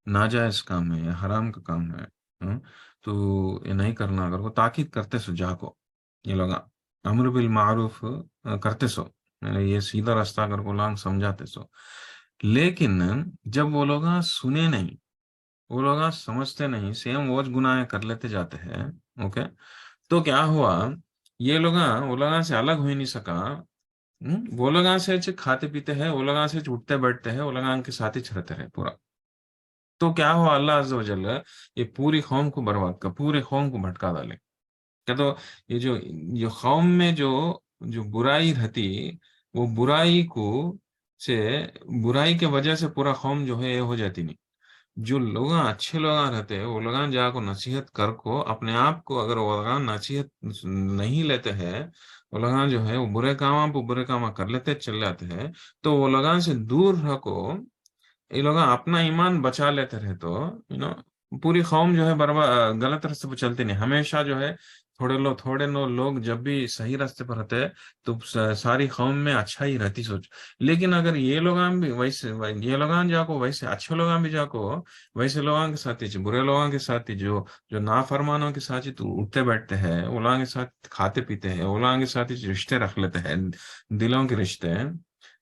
ناجائز کام ہے، یہ حرام کا کام ہے، تو یہ نہیں کرنا، اگر وہ تاکید کرتے سو جا کو، یہ لوگ امر بالمعروف کرتے سو، یہ سیدھا راستہ اگر کو لوگ سمجھاتے سو، لیکن جب وہ لوگ سنے نہیں، وہ لوگ سمجھتے نہیں، سیم وہ گناہ کر لیتے جاتے ہیں، اوکے، تو کیا ہوا، یہ لوگ وہ لوگ سے الگ ہو ہی نہیں سکا، وہ لوگ سے کھاتے پیتے ہیں، وہ لوگ سے اٹھتے بیٹھتے ہیں، وہ لوگ کے ساتھ ہی رہتے رہے پورا، تو کیا ہوا، اللہ عز و جل یہ پوری قوم کو برباد کر، پورے قوم کو بھٹکا ڈالے، کیا تو یہ قوم میں جو برائی رہتی، وہ سے برائی کے وجہ سے پورا قوم جو ہے یہ ہو جاتی نہیں، جو لوگ اچھے لوگ رہتے ہیں وہ لوگ جا کو نصیحت کر کو اپنے آپ کو، اگر وہ لوگ نصیحت نہیں لیتے ہیں، وہ لوگ جو ہے وہ برے کام پہ برے کام کر لیتے چل جاتے ہیں، تو وہ لوگ سے دور رہ کو یہ لوگ اپنا ایمان بچا لیتے رہے، تو پوری قوم جو ہے غلط راستے پہ چلتے نہیں، ہمیشہ جو ہے تھوڑے لوگ جب بھی صحیح راستے پر رہتے تو ساری قوم میں اچھا ہی رہتی سوچ، لیکن اگر یہ لوگ بھی ویسے، یہ لوگ جا کو ویسے اچھے لوگ بھی جا کو ویسے لوگوں کے ساتھ ہی، برے لوگوں کے ساتھ ہی، جو نافرمانوں کے ساتھ ہی تو اٹھتے بیٹھتے ہیں، وہ لوگوں کے ساتھ کھاتے پیتے ہیں، وہ لوگوں کے ساتھ ہی رشتے رکھ لیتے ہیں، دلوں کے رشتے ہیں،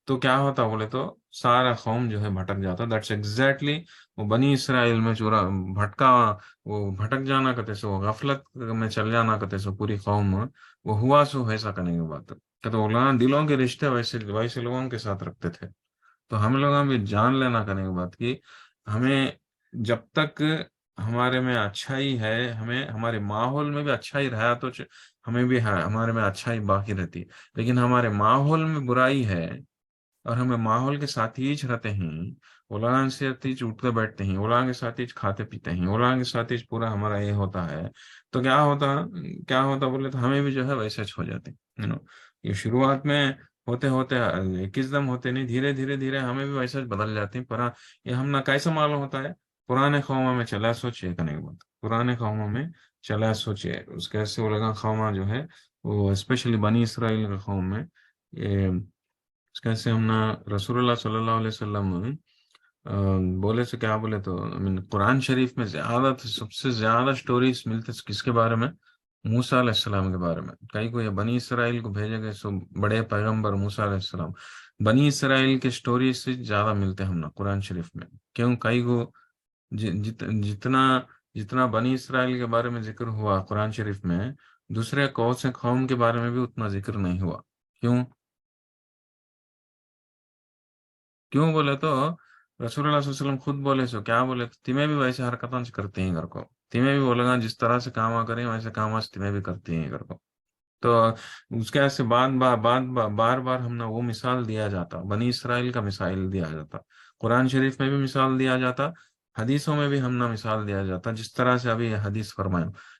تو کیا ہوتا بولے تو سارا قوم جو ہے بھٹک جاتا، دیٹس ایگزیکٹلی وہ بنی اسرائیل میں چورا بھٹکا، وہ بھٹک جانا کہتے سو، وہ غفلت میں چل جانا کہتے سو پوری قوم میں، وہ ہوا سو ویسا کرنے کی بات کہ تو دلوں کے رشتے ویسے لوگوں کے ساتھ رکھتے تھے، تو ہم لوگوں بھی جان لینا کرنے کی بات کی، ہمیں جب تک ہمارے میں اچھائی ہے، ہمیں ہمارے ماحول میں بھی اچھائی رہا تو ہمیں بھی ہمارے میں اچھائی باقی رہتی، لیکن ہمارے ماحول میں برائی ہے اور ہمیں ماحول کے ساتھ ہی رہتے ہیں، اولان سے اٹھتے بیٹھتے ہیں، اولان کے ساتھ ہی کھاتے پیتے ہیں، اولان کے ساتھ ہی پورا ہمارا یہ ہوتا ہے، تو کیا ہوتا بولے تو ہمیں بھی جو ہے ویسے ہو جاتے، یہ شروعات میں ہوتے ہوتے کس دم ہوتے نہیں، دھیرے دھیرے دھیرے ہمیں بھی ویسے بدل جاتے ہیں، پر یہ ہم نہ کیسا معلوم ہوتا ہے، پرانے قوموں میں چلا سوچے کرنے کی بات، پرانے قوموں میں چلا سوچے، اس کیسے وہ لگا قوما جو ہے وہ اسپیشلی بنی اسرائیل کے قوم میں، یہ کیسے ہم نا رسول اللہ صلی اللہ علیہ وسلم بولے سے کیا بولے تو قرآن شریف میں سب سے زیادہ سٹوریز ملتے کس کے بارے میں، موسیٰ علیہ السلام کے بارے میں، کئی کو یہ بنی اسرائیل کو بھیجے گئے سو بڑے پیغمبر موسیٰ علیہ السلام، بنی اسرائیل کے سٹوریز سے زیادہ ملتے ہم نا قرآن شریف میں، کیوں کئی کو جتنا بنی اسرائیل کے بارے میں ذکر ہوا قرآن شریف میں، دوسرے قوم کے بارے میں بھی اتنا ذکر نہیں ہوا، کیوں بولے تو رسول اللہ صلی اللہ علیہ وسلم خود بولے سو کیا بولے تو تمہیں بھی ویسے حرکتوں سے کرتے ہیں گھر کو، تمہیں بھی بولے گا جس طرح سے کام کریں ویسے کام تمہیں بھی کرتے ہیں گھر کو، تو اس کے ایسے بار بار ہم نے وہ مثال دیا جاتا، بنی اسرائیل کا مثال دیا جاتا، قرآن شریف میں بھی مثال دیا جاتا، حدیثوں میں بھی ہم نے مثال دیا جاتا، جس طرح سے ابھی حدیث فرمایا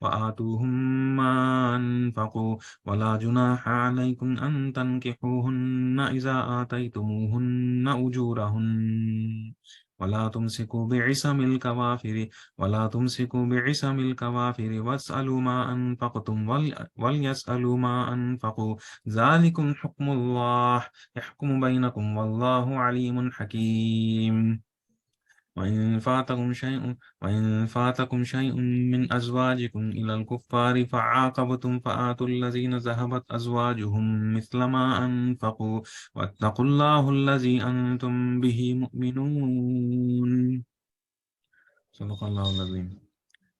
وآتوهم ما أنفقوا ولا جناح عليكم أن تنكحوهن إذا آتيتموهن أجورهن ولا تمسكوا بعصم الكوافر واسألوا ما أنفقتم وليسألوا ما أنفقوا ذلكم حكم الله يحكم بينكم والله عليم حكيم وإن فاتكم شيء من أزواجكم إلى الكفار فعاقبتم فآتوا الذين ذهبت أزواجهم مثل ما أنفقوا واتقوا الله الذي أنتم به مؤمنون صدق الله العظيم।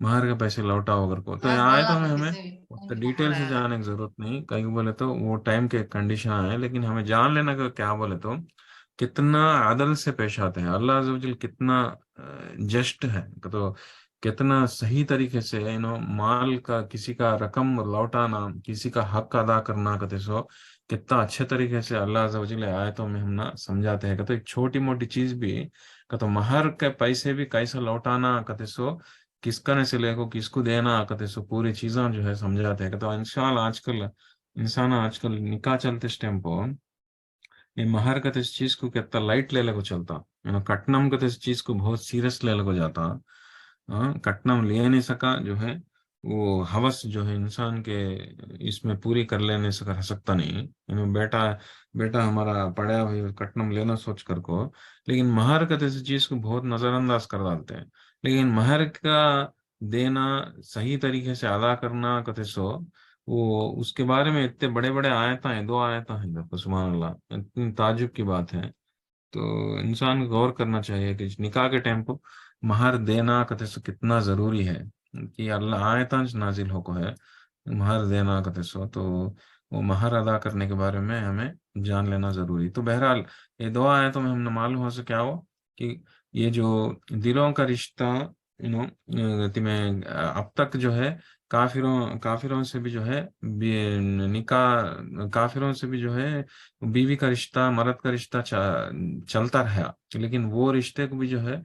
مہر کے پیسے لوٹاؤ اگر کو. تو یہ آیتوں میں ہمیں ڈیٹیل سے جانے کی ضرورت نہیں. کئی بولے تو وہ ٹائم کے کنڈیشن ہے، لیکن ہمیں جان لینا کہ کیا بولے تو کتنا عدل سے پیش آتے ہیں اللہ عز و جل، کتنا جسٹ ہے، تو کتنا صحیح طریقے سے مال کا کسی کا رقم لوٹانا، کسی کا حق ادا کرنا کہتے سو کتنا اچھے طریقے سے اللہ عز و جل آیتوں میں ہم نہ سمجھاتے ہیں کہ تو ایک چھوٹی موٹی چیز بھی کہ تو مہر کے پیسے بھی کیسا لوٹانا کہتے سو، کس کا سے لے کو کس کو دینا کہتے سو پوری چیزاں جو ہے سمجھاتے ہیں کہ تو انشاءاللہ آج کل نکاح چلتے اس ٹائم کو یہ مہر کا اس چیز کو کتنا لائٹ لے کو چلتا، کٹنم کا اس چیز کو بہت سیریس لے کو جاتا. ہاں کٹنم لے نہیں سکا جو ہے وہ ہوس جو ہے انسان کے اس میں پوری کر لینے سے کر سکتا نہیں. بیٹا بیٹا ہمارا پڑھا ہوئی کٹنم لینا سوچ کر کو، لیکن مہر کا اس چیز کو بہت نظر انداز کر ڈالتے ہیں. لیکن مہر کا دینا صحیح طریقے سے ادا کرنا کتے سو وہ اس کے بارے میں اتنے بڑے بڑے آیتیں ہیں، 2 آیتیں ہیں دیکھو سبحان اللہ، اتنی تعجب کی بات ہے. تو انسان کو غور کرنا چاہیے کہ نکاح کے ٹائم کو مہر دینا کتے سو کتنا ضروری ہے، کہ اللہ آیتیں نازل ہو کو ہے مہر دینا کتے سو، تو وہ مہر ادا کرنے کے بارے میں ہمیں جان لینا ضروری. تو بہرحال یہ 2 آیتوں میں ہم نے معلوم ہو سکیا ہو کہ یہ جو دلوں کا رشتہ تمہیں اب تک جو ہے کافروں سے بھی جو ہے نکاح کافروں سے بھی جو ہے بیوی کا رشتہ مرد کا رشتہ چلتا رہا، لیکن وہ رشتے کو بھی جو ہے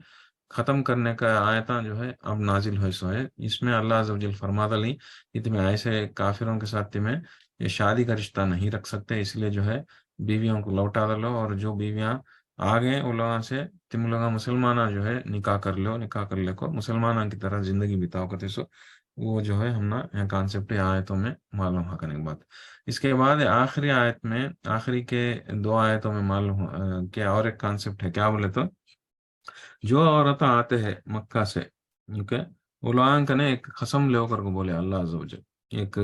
ختم کرنے کا آیتاں جو ہے اب نازل ہوئے سو ہے. اس میں اللہ عز و جل فرماتا نہیں کہ تمہیں ایسے کافروں کے ساتھ تمہیں یہ شادی کا رشتہ نہیں رکھ سکتے، اس لیے جو ہے بیویوں کو لوٹا دلو، اور جو بیویاں آگے ان لوگوں سے تم لوگ مسلمانہ جو ہے نکاح کر لے کو مسلمانہ کی طرح زندگی بتاؤ کرتے سو. وہ جو ہے ہم نے کانسیپٹ آیتوں میں معلوم ہو کرنے کے بعد اس کے بعد آخری آیت میں آخری کے 2 آیتوں میں معلوم کہ اور ایک کانسیپٹ ہے. کیا بولے تو جو عورتیں آتے ہیں مکہ سے، اوکے، وہ لوگوں کا نے ایک قسم لے کر کو بولے اللہ عز و جل، ایک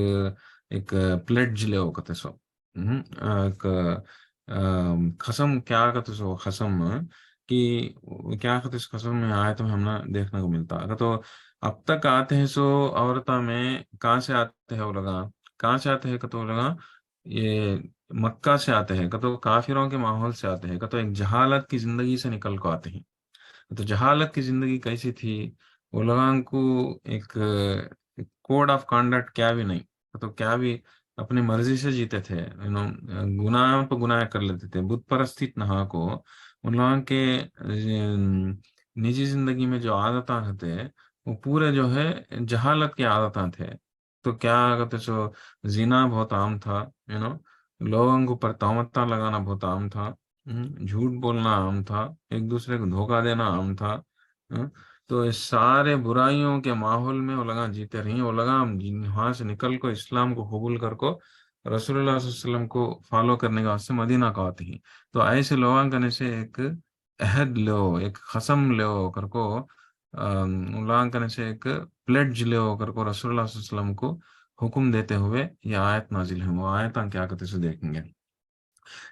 ایک پلیڈج لے کرتے سو ایک قسم کیا کرتے سو قسم کہ کیا کرتے اس قسم میں آیت میں ہم نے دیکھنے کو ملتا. اگر تو اب تک آتے ہیں سو عورتوں میں کہاں سے آتے ہیں وہ لگا، کہاں سے آتے ہیں کہ تو لگا یہ مکہ سے آتے ہیں، کہ تو کافروں کے ماحول سے آتے ہیں، کہ تو ایک جہالت کی زندگی سے نکل کو آتے ہیں. تو جہالت کی زندگی کیسی تھی، وہ لوگوں کو ایک کوڈ آف کانڈکٹ کیا بھی نہیں، تو کیا بھی اپنی مرضی سے جیتے تھے، گناہ پہ گناہ کر لیتے تھے، بت پرستی نہا کو ان لوگوں کے نجی زندگی میں جو عادتیں تھے وہ پورے جو ہے جہالت کی عادتیں تھے. تو کیا کہتے سو زنا بہت عام تھا، لوگوں کو پر تہمتیں لگانا بہت عام تھا، جھوٹ بولنا عام تھا، ایک دوسرے کو دھوکہ دینا عام تھا. تو اس سارے برائیوں کے ماحول میں وہ لگا جیتے رہی، وہ لگا وہاں سے نکل کو اسلام کو قبول کر کو رسول اللہ صلی اللہ علیہ وسلم کو فالو کرنے کا واسطے مدینہ کو آتے ہیں. تو ایسے لوگوں کرنے سے ایک عہد لو، ایک قسم لو کر کو ان لوگوں کرنے سے ایک پلیڈج لو کر کو رسول اللہ صلی اللہ علیہ وسلم کو حکم دیتے ہوئے یہ آیت نازل ہے. وہ آیتاں کیا کہتے سے دیکھیں گے.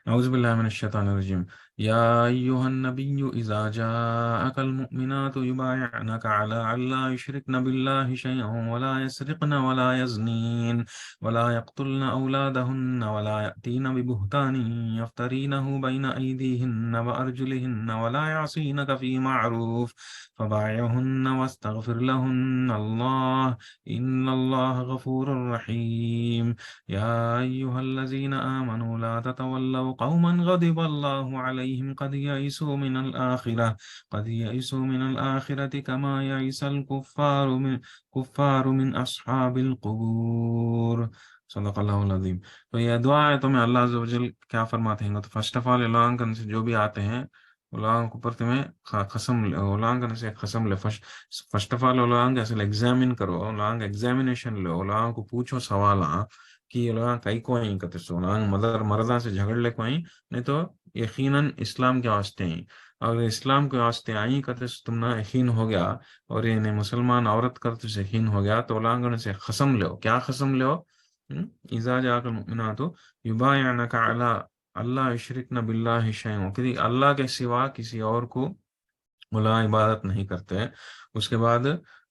اعوذ باللہ من الشیطان الرجیم. یا ایہا النبی اذا جاءک المؤمنات یبایعنک علی الا یشرکن باللہ شیئا ولا یسرقن ولا یزنین ولا یقتلن اولادہن ولا یأتین ببہتان یفترینہ بین ایدیہن وارجلہن ولا یعصینک فی معروف فبایعہن واستغفر لہن اللہ ان اللہ غفور رحیم. يا أيها الذين آمنوا لا تتولوا قوما غضب الله عليهم قد يئسوا من الآخرة كما يئس الكفار من أصحاب القبور. صدق اللہ العظیم. تو یہ دعا ہے تمہیں اللہ عز و جل کیا فرماتے ہیں. تو فرسٹ آف آل اللہ سے جو بھی آتے ہیں علماء کو پر تمہیں قسم علماء سے قسم لے. فرسٹ آف آل علماء ایسے ایگزامن کرو، علماء ایگزامینیشن لو، علماء کو پوچھو سوال کہ علماء کئی کو ہیں کہتے سو علماء مردہ سے جھگڑ لے کو ہیں، نہیں تو یقیناً اسلام کے واسطے ہیں. اگر اسلام کے واسطے آئیں کہتے سو تم نہ یقین ہو گیا اور انہیں مسلمان عورت کرتے سے یقین ہو گیا تو علماء سے قسم لو. کیا قسم لو؟ اذا جاءک المؤمنات یبایعنک علی اللہ یشرکن باللہ شیئا، کہ اللہ کے سوا کسی اور کو ملا عبادت نہیں کرتے. اس کے بعد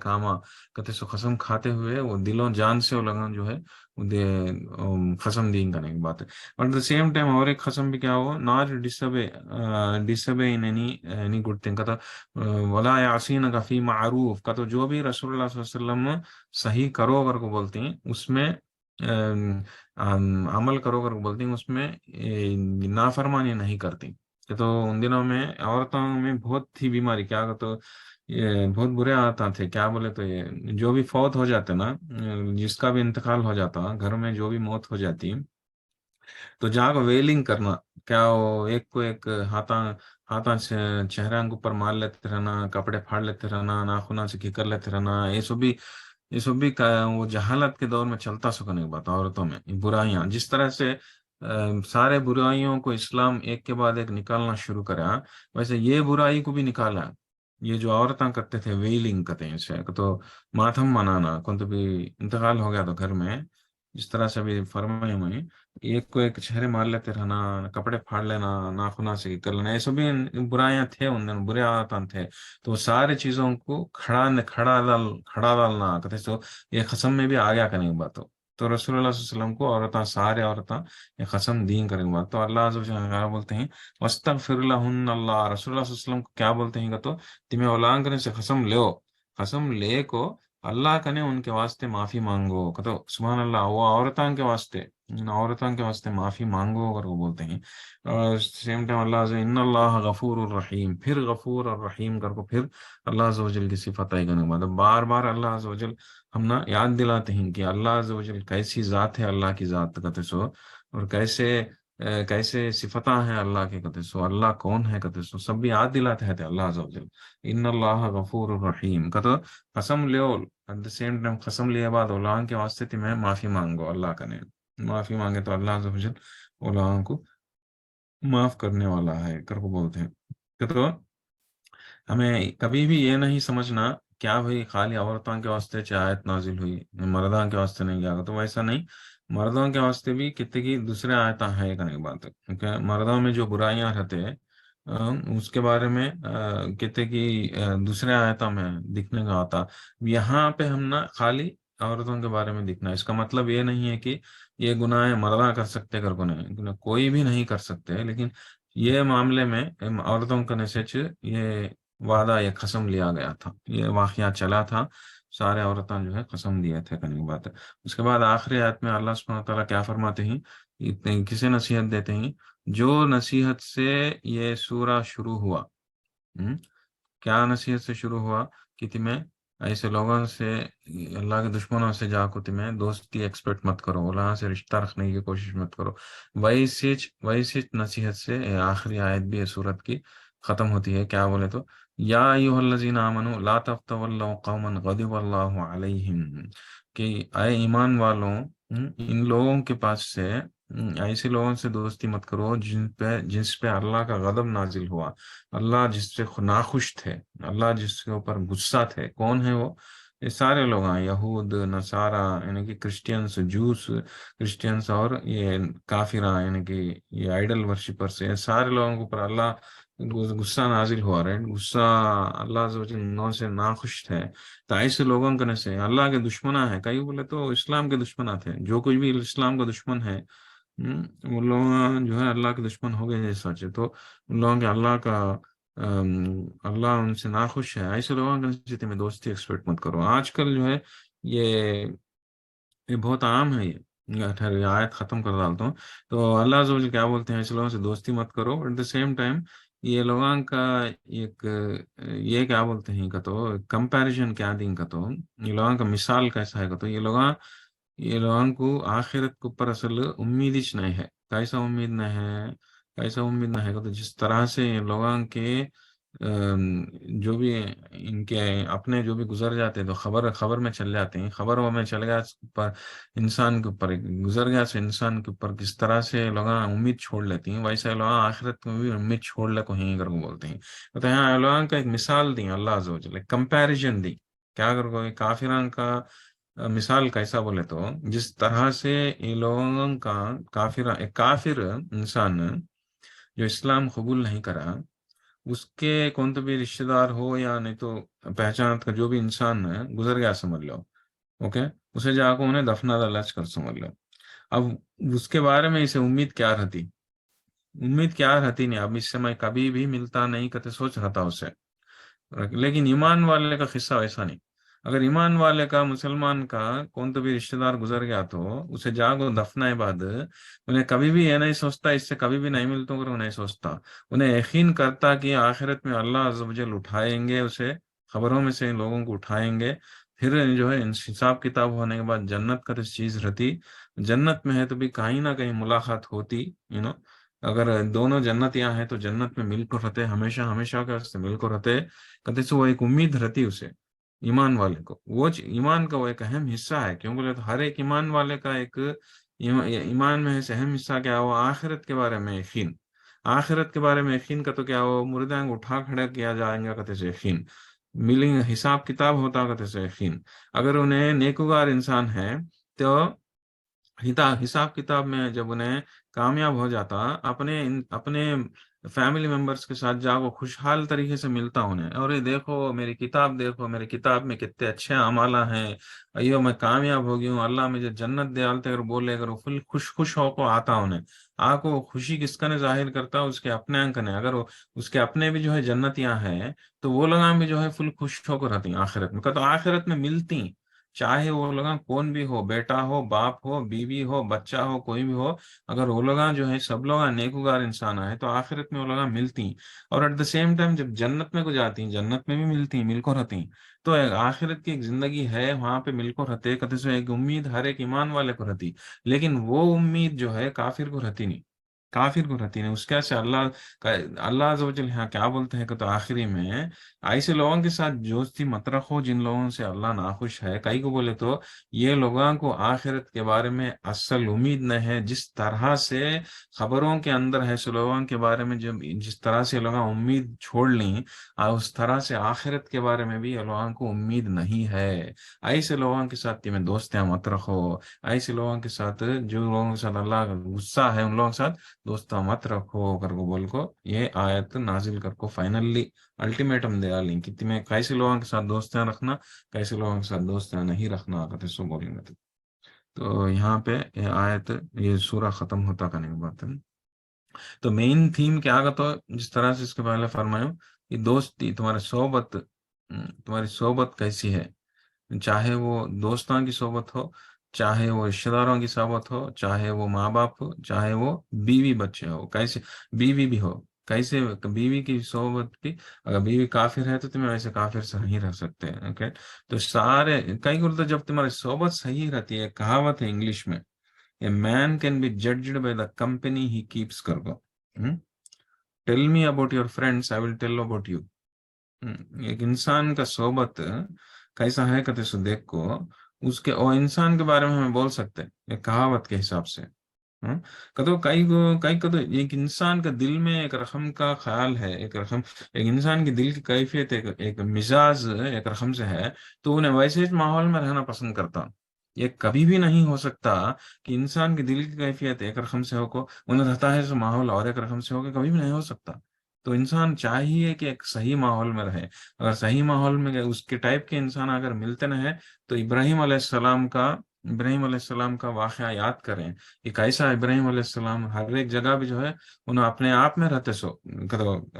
کاما، کہتے سو قسم کھاتے ہوئے وہ دلوں جان سے وہ لگن جو ہے وہ قسم دین کرنے کی بات ہے. اور دا سیم ٹائم اور ایک قسم بھی کیا ہو، not disobey in any good thing کا تو ولا یاسین کا فی معروف کا، تو جو بھی رسول اللہ صلی اللہ علیہ وسلم صحیح کرو اگر کو بولتے ہیں اس میں عمل کرو اگر کو بولتے ہیں اس میں نافرمانی نہیں کرتی. کہ تو ان دنوں میں عورتوں میں بہت تھی بیماری، کیا تو یہ بہت برے آتا تھے، کیا بولے تو یہ جو بھی فوت ہو جاتے نا، جس کا بھی انتقال ہو جاتا گھر میں، جو بھی موت ہو جاتی تو جا کو ویلنگ کرنا، کیا وہ ایک کو ایک ہاتھاں سے چہرے کے اوپر مار لیتے رہنا، کپڑے پھاڑ لیتے رہنا، ناخنوں سے کر لیتے رہنا، یہ سب بھی وہ جہالت کے دور میں چلتا سکنے کی بات. عورتوں میں برائیاں جس طرح سے سارے برائیوں کو اسلام ایک کے بعد ایک نکالنا شروع کرا، ویسے یہ برائی کو بھی نکالا. یہ جو عورتیں کرتے تھے ویلنگ کرتے ہیں اسے تو ماتم منانا، کون تو بھی انتقال ہو گیا تو گھر میں، جس طرح سے ابھی فرمائے ہوئے ایک کو ایک چہرے مار لیتے رہنا، کپڑے پھاڑ لینا، ناخنا سے کر لینا، یہ سب بھی برائیاں تھے ان دن، برے عادتیں تھے. تو وہ سارے چیزوں کو کھڑا ڈالنا کہتے سو یہ قسم میں بھی آ گیا کرنے کی بات ہو. تو رسول اللہ صلی اللہ علیہ وسلم کو عورتیں، سارے عورتیں یہ قسم دین کرنے کی بات. تو اللہ عز و جل کیا بولتے ہیں، وَاسْتَغْفِرْ لَهُنَّ اللہ، رسول اللہ صلی اللہ علیہ وسلم کو کیا بولتے ہیں کہ تو تمہیں اولانگنے سے قسم لو، قسم لے کو اللہ کنے ان کے واسطے معافی مانگو. کہ تو سبحان اللہ، وہ عورتوں کے واسطے، ان عورتوں کے واسطے معافی مانگو اگر وہ بولتے ہیں. اور سیم ٹائم اللہ عز و ان اللہ غفور الرحیم، پھر غفور اور رحیم کر کو پھر اللہ عز و جل کی صفت آئی کرنے کے بعد بار بار اللہ عز و جل ہم نا یاد دلاتے ہیں کہ اللہ عز و جل کیسی ذات ہے، اللہ کی ذات کہتے سو، اور کیسے صفتاں ہیں اللہ کے کہتے سو، اللہ کون ہے کہتے سو، سب بھی یاد دلاتے ہیں اللہ عز و جل. ان اللہ غفور الرحیم کا تو قسم لیو، ایٹ دا سیم ٹائم قسم لیے بعد اللہ کے واسطے تمہیں معافی مانگو، اللہ کا نے معافی مانگے تو اللہ عز و جل اللہ کو معاف کرنے والا ہے کر کو بولتے ہیں. کہ تو ہمیں کبھی بھی یہ نہیں سمجھنا کیا بھائی خالی عورتوں کے واسطے آیت نازل ہوئی، مردوں کے واسطے نہیں گیا، تو ویسا نہیں، مردوں کے واسطے بھی کتنے کی دوسرے آیتیں ہیں کرنے کی بات ہے. کیونکہ مردوں میں جو برائیاں رہتے ہیں اس کے بارے میں کتنے کی دوسرے آیتوں میں دکھنے کا آتا. یہاں پہ ہم نا خالی عورتوں کے بارے میں دکھنا، اس کا مطلب یہ نہیں ہے کہ یہ گناہ مردہ کر سکتے کر کو نہیں، کوئی بھی نہیں کر سکتے، لیکن یہ معاملے میں عورتوں کا نسچ یہ وعدہ، یہ قسم لیا گیا تھا، یہ واقعہ چلا تھا، سارے عورتیں جو ہے قسم دیے تھے کرنے کی بات ہے. اس کے بعد آخری آیت میں اللہ سبحانہ تعالیٰ کیا فرماتے ہیں، کسے نصیحت دیتے ہیں، جو نصیحت سے یہ سورہ شروع ہوا. کیا نصیحت سے شروع ہوا کہ تمہیں ایسے لوگوں سے، اللہ کے دشمنوں سے جا کو تمہیں دوستی ایکسپیکٹ مت کرو، وہاں سے رشتہ رکھنے کی کوشش مت کرو. وہی نصیحت سے آخری آیت بھی سورت کی ختم ہوتی ہے. کیا بولے تو یا ایھا الذین آمنوا لا تتولوا قوما غضب اللہ علیہم، کہ اے ایمان والوں ان لوگوں کے پاس سے ایسے لوگوں سے دوستی مت کرو جس پہ اللہ کا غضب نازل ہوا، اللہ جس سے ناخوش تھے، اللہ جس کے اوپر غصہ تھے. کون ہے وہ؟ یہ سارے لوگ ہیں، یہود، نصارہ یعنی کہ کرسچینس اور یہ کافراں یعنی کہ یہ آئیڈل ورشپرس، یہ سارے لوگوں کے اوپر اللہ غصہ نازل ہوا رہے، غصہ اللہ عز و جل انہوں سے ناخوش تھے. تو ایسے لوگوں کرنے سے اللہ کے دشمناں ہیں، کئی بولے تو اسلام کے دشمناں تھے، جو کچھ بھی اسلام کا دشمن ہے وہ لوگ جو ہے اللہ کے دشمن ہو گئے جیسا سچ. تو ان لوگوں کے اللہ ان سے ناخوش ہے، ایسے لوگوں کے تمہیں دوستی ایکسپیکٹ مت کرو. آج کل جو ہے یہ بہت عام ہے، یہ آیت ختم کر ڈالتا ہوں. تو اللہ عز و جل کیا بولتے ہیں، ایسے لوگوں سے دوستی مت کرو. ایٹ دا سیم ٹائم یہ لوگوں کا ایک یہ کیا بولتے ہیں کہ تو کمپیریزن کیا دیں کہ تو یہ لوگوں کا مثال کیسا ہے کہ تو یہ لوگوں کو آخرت کے اوپر اصل امید ہی نہیں ہے. کیسا امید نہ ہے کہ تو جس طرح سے یہ لوگوں کے جو بھی ان کے اپنے جو بھی گزر جاتے ہیں تو خبر میں چل جاتے ہیں، خبروں میں چل گیا پر انسان کے اوپر گزر گیا سے انسان کے اوپر کس طرح سے لوگ امید چھوڑ لیتی ہیں، ویسے لوگ آخرت میں بھی امید چھوڑ لے کو ہی کر کو بولتے ہیں. تو یہاں لوگوں کا ایک مثال دی اللہ عز و جل، کمپیریزن دی، کیا کر کو کافران کا مثال کیسا بولے تو جس طرح سے یہ لوگوں کا کافر انسان جو اسلام قبول نہیں کرا، اس کے کون تو بھی رشتے دار ہو یا نہیں تو پہچان کا جو بھی انسان ہے گزر گیا سمجھ لو، اوکے، اسے جا کے انہیں دفنا دلچ کر سمجھ لو. اب اس کے بارے میں اسے امید کیا رہتی، امید کیا رہتی نہیں. اب اس سے میں کبھی بھی ملتا نہیں کتے سوچ رہا تھا اسے. لیکن ایمان والے کا قصہ ویسا نہیں. اگر ایمان والے کا، مسلمان کا کون تو بھی رشتے دار گزر گیا تو اسے جاگو دفنائے بعد انہیں کبھی بھی یہ نہیں سوچتا اس سے کبھی بھی نہیں ملتا، اگر نہیں سوچتا، انہیں یقین کرتا کہ آخرت میں اللہ عز و جل اٹھائیں گے اسے، خبروں میں سے ان لوگوں کو اٹھائیں گے. پھر جو ہے حساب کتاب ہونے کے بعد جنت کا تو چیز رہتی، جنت میں ہے تو بھی کہیں نہ کہیں ملاقات ہوتی. اگر دونوں جنت یہاں ہے تو جنت میں مل کر رہتے، ہمیشہ ہمیشہ کا سے مل کر رہتے. کہتے سے وہ ایک امید رہتی اسے، ایمان والے کو. وہ ایمان کا وہ ایک اہم حصہ ہے. کیوں بولے تو ہر ایک ایمان والے کا ایک ایمان میں سے اہم حصہ کیا ہو، آخرت کے بارے میں یقین. آخرت کے بارے میں یقین کا تو کیا ہو، مردہ کو اٹھا کھڑا کیا جائیں گا کہتے سے یقین، ملیں گے، حساب کتاب ہوتا کہتے سے یقین. اگر انہیں نیکوکار انسان ہے تو حساب کتاب میں جب انہیں کامیاب ہو جاتا، اپنے فیملی ممبرس کے ساتھ جاؤ خوشحال طریقے سے ملتا انہیں، اور یہ دیکھو میری کتاب، دیکھو میری کتاب میں کتنے اچھے اعمال ہیں، ایو میں کامیاب ہو گئی ہوں، اللہ مجھے جنت دے ڈالتے، اگر بولے، اگر وہ فل خوش ہو کو آتا انہیں. کو خوشی کس کا نے ظاہر کرتا، اس کے اپنے انک نے. اگر اس کے اپنے بھی جو ہے جنتیاں ہیں تو وہ لوگ بھی جو ہے فل خوش ہو کر رہتی آخرت میں. تو آخرت میں ملتی، چاہے وہ لوگ کون بھی ہو، بیٹا ہو، باپ ہو، بیوی ہو، بچہ ہو، کوئی بھی ہو، اگر وہ لوگ جو ہے سب لوگ نیکوکار انسان ہے تو آخرت میں وہ لوگ ملتی ہیں. اور ایٹ دا سیم ٹائم جب جنت میں کو جاتی ہیں، جنت میں بھی ملتی ہیں، مل کو رہتی ہیں. تو آخرت کی ایک زندگی ہے، وہاں پہ مل کو رہتے. کہتے سے ایک امید ہر ایک ایمان والے کو رہتی، لیکن وہ امید جو ہے کافر کو رہتی نہیں، کافر کو رہتی نہیں. اس کے سے اللہ عز و جل یہاں کیا بولتے ہیں کہ تو آخری میں ایسے لوگوں کے ساتھ دوستی مت رکھو جن لوگوں سے اللہ ناخوش ہے. کئی کو بولے تو یہ لوگوں کو آخرت کے بارے میں اصل امید نہ ہے. جس طرح سے خبروں کے اندر ہے سو لوگوں کے بارے میں جس طرح سے لوگوں امید چھوڑ لیں، اس طرح سے آخرت کے بارے میں بھی لوگوں کو امید نہیں ہے. ایسے لوگوں کے ساتھ تمہیں دوستیاں مت رکھو، ایسے لوگوں کے ساتھ جو لوگوں کے ساتھ اللہ کا غصہ ہے ان لوگوں کے ساتھ دوستہ مت رکھو کر کو بول کو یہ آیت نازل کر کو فائنلی الٹیمیٹم دے ڈالیں کہ تمہیں کیسے لوگوں کے ساتھ دوستیاں رکھنا، کیسے لوگوں کے ساتھ دوستیاں نہیں رکھنا کہتے سو بولیں گے. تو یہاں پہ یہ آیت، یہ سورہ ختم ہوتا کرنے کی بات ہے. تو مین تھیم کیا آگا تو جس طرح سے اس کے پہلے فرمایا کہ دوستی، تمہاری صحبت کیسی ہے، چاہے وہ دوستوں کی صحبت ہو، چاہے وہ رشتے داروں کی صحبت ہو، چاہے وہ ماں باپ ہو، چاہے وہ بیوی بچے ہو، کیسے بیوی بھی ہو، کیسے بیوی کی صحبت کی. اگر بیوی کافر ہے تو تمہیں ویسے کافر سے نہیں رہ سکتے. اوکے، تو سارے کئی تو جب تمہاری صحبت صحیح رہتی ہے، کہاوت ہے انگلش میں، a man can be judged by the company he keeps کر گو. Tell me about your friends, I will tell about you. ایک انسان کا صحبت کیسا ہے کہتے سو دیکھ کو اس کے اور انسان کے بارے میں ہمیں بول سکتے ایک کہاوت کے حساب سے. کئی کو تو ایک انسان کا دل میں ایک رقم کا خیال ہے، ایک انسان کی دل کی کیفیت ایک مزاج ایک رقم سے ہے، تو انہیں ویسے ہی ماحول میں رہنا پسند کرتا. یہ کبھی بھی نہیں ہو سکتا کہ انسان کی دل کی کیفیت ایک رقم سے ہو کو انہیں رہتا ہے تو ماحول اور ایک رقم سے ہو کے کبھی بھی نہیں ہو سکتا. تو انسان چاہیے کہ ایک صحیح ماحول میں رہے. اگر صحیح ماحول میں اس کے ٹائپ کے انسان اگر ملتے نہ تو ابراہیم علیہ السلام کا واقعہ یاد کریں کہ کیسا ابراہیم علیہ السلام ہر ایک جگہ بھی جو ہے انہوں اپنے آپ میں رہتے سو،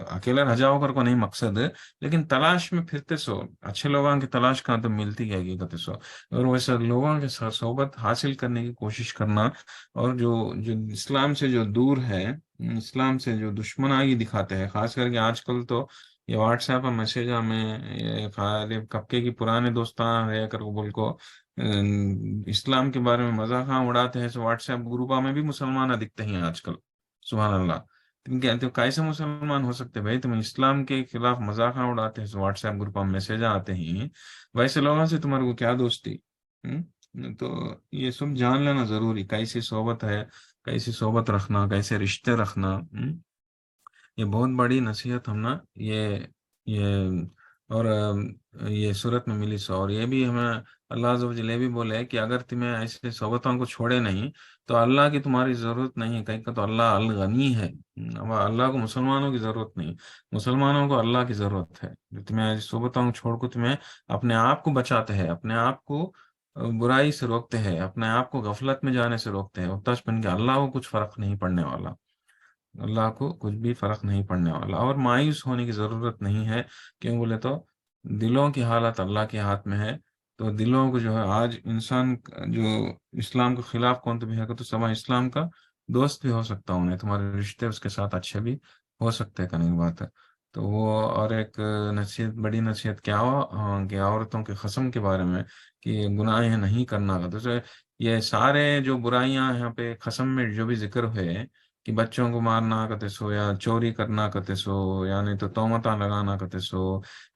اکیلے رہ جاؤ کر کو نہیں مقصد، لیکن تلاش میں پھرتے سو، اچھے لوگوں کی تلاش کا تو ملتی ہے کہتے سو. اور ویسے لوگوں کے ساتھ صحبت حاصل کرنے کی کوشش کرنا، اور جو اسلام سے جو دور ہے، اسلام سے جو دشمنائی دکھاتے ہیں، خاص کر کے آج کل تو یہ واٹس ایپ میسج میں کبکے کی پرانے دوستان رہ کر بول کو اسلام کے بارے میں مذاق اڑاتے ہیں. واٹس ایپ گروپا میں بھی مسلمان دکھتے ہیں آج کل، سبحان اللہ. تم کہتے ہو کیسے مسلمان ہو سکتے بھائی، تم اسلام کے خلاف مذاق اڑاتے ہیں، واٹس ایپ گروپ میں میسج آتے ہیں، ویسے لوگوں سے تمہارے کو کیا دوستی. تو یہ سب جان لینا ضروری، کیسی صحبت ہے، کیسی صحبت رکھنا، کیسے رشتے رکھنا. یہ بہت بڑی نصیحت ہم نا یہ اور یہ صورت میں ملی سو، اور یہ بھی ہمیں اللہ عز و جل یہ بھی بولے کہ اگر تمہیں ایسے صحبتوں کو چھوڑے نہیں تو اللہ کی تمہاری ضرورت نہیں، کہیں کہ تو اللہ الغنی ہے، اب اللہ کو مسلمانوں کی ضرورت نہیں، مسلمانوں کو اللہ کی ضرورت ہے، جو تمہیں ایسی صحبتوں کو چھوڑ کو تمہیں اپنے آپ کو بچاتے ہیں، اپنے آپ کو برائی سے روکتے ہیں، اپنے آپ کو غفلت میں جانے سے روکتے ہیں، اتاش بن کے اللہ کو کچھ فرق نہیں پڑنے والا، اللہ کو کچھ بھی فرق نہیں پڑنے والا، اور مایوس ہونے کی ضرورت نہیں ہے، کیوں بولے تو دلوں کی حالت اللہ کے ہاتھ میں ہے، تو دلوں کو جو ہے آج انسان جو اسلام کے خلاف کون تو بھی ہے تو سما اسلام کا دوست بھی ہو سکتا ہوں، نہیں تمہارے رشتے اس کے ساتھ اچھے بھی ہو سکتے ہیں، کرنے کی بات ہے تو وہ، اور ایک نصیحت، بڑی نصیحت کیا ہو کہ عورتوں کے قسم کے بارے میں کہ گناہ نہیں کرنا کا، تو یہ سارے جو برائیاں یہاں پہ قسم میں جو بھی ذکر ہوئے کہ بچوں کو مارنا کتے سو، یا چوری کرنا کتے سو، یا نہیں تو تہمتیں لگانا کتے سو،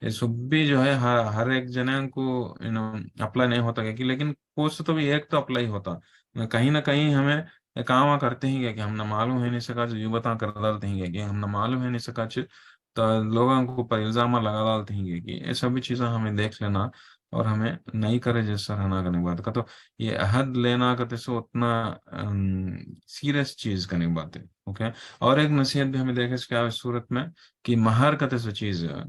یہ سب بھی جو ہے ہر ایک جنے کو اپلائی نہیں ہوتا کہ لیکن کوئی تو بھی ایک تو اپلائی ہوتا، کہیں نہ کہیں ہمیں کام کرتے ہی گئے کہ ہم نہ معلوم ہے نہیں سکا جو بتا کر ڈالتے ہی گئے کہ ہم نہ معلوم ہے نہیں سکا تو لوگوں کو پر الزامہ لگا ڈالتے ہی گئے کہ یہ سبھی چیزیں ہمیں دیکھ لینا اور ہمیں نہیں کرے جیسا رہنا کرنے کی بات کا، تو یہ عہد لینا کہتے سو اتنا سیریس چیز کرنے کی بات ہے، اوکے۔ اور ایک نصیحت بھی ہمیں دیکھے اس کیا اس صورت میں کہ مہر کہتے سو چیز ہے،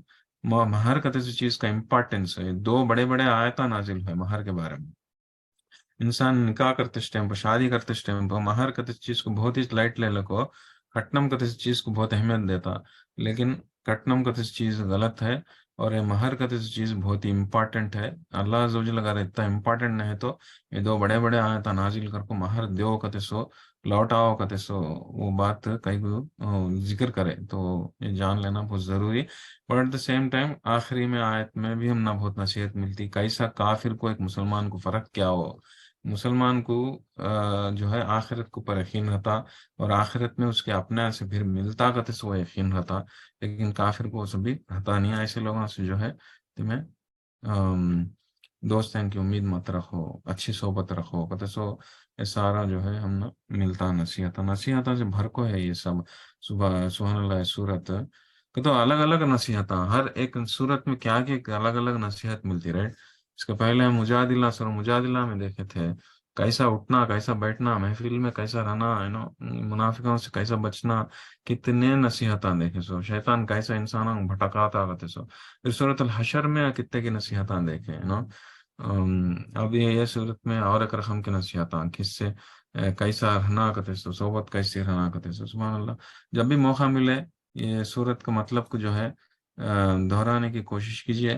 مہر کہتے سو چیز کا امپورٹینس ہے، دو بڑے بڑے آیتیں نازل ہوئے مہر کے بارے میں، انسان نکاح کرتے اس ٹائم پر، شادی کرتے اس ٹائم پر مہر کتے چیز کو بہت ہی لائٹ لے لکو، کٹنم کتے چیز کو بہت اہمیت دیتا، لیکن کٹنم کتے چیز غلط ہے، اور یہ مہر کتے چیز بہت ہی امپورٹنٹ ہے، اللہ عز و جل اگر اتنا امپورٹنٹ نہیں ہے تو یہ دو بڑے بڑے آیت نازل کر کو مہر دیو کتے سو، لوٹاؤ کتے سو، وہ بات کئی کو ذکر کرے تو یہ جان لینا بہت ضروری، اور ایٹ دا سیم ٹائم آخری میں آیت میں بھی ہم نہ بہت نصیحت ملتی کیسا کافر کو ایک مسلمان کو فرق کیا ہو، مسلمان کو جو ہے آخرت کو پر یقین رہتا، اور آخرت میں اس کے اپنے سے پھر ملتا کتے سے وہ یقین رہتا، لیکن کافر کو وہ بھی رہتا نہیں، ایسے لوگوں سے جو ہے تمہیں دوستوں کی امید مت رکھو، اچھی صحبت رکھو کتے سو، یہ سارا جو ہے ہم ملتا نصیحت سے بھر کو ہے یہ سب، صبح سبحان اللہ صورت کہ تو الگ الگ نصیحت، ہر ایک صورت میں کیا کہ الگ الگ نصیحت ملتی رہے، اس کے پہلے ہم مجادلہ سر مجادلہ میں دیکھے تھے کیسا اٹھنا، کیسا بیٹھنا، محفل میں کیسا رہنا، منافقوں سے کیسا بچنا، کتنے نصیحتاں دیکھے سو، شیطان کیسا انسانوں کو بھٹکاتا کرتے سو، پھر صورت الحشر میں کتنے کی نصیحتاں دیکھے اب یہ صورت میں اور ایک رقم کی نصیحتاں کس سے کیسا رہنا کرتے سو، صحبت کیسے رہنا کرتے سو، سبحان اللہ، جب بھی موقع ملے یہ صورت کا مطلب کو جو ہے دہرانے کی کوشش کیجیے،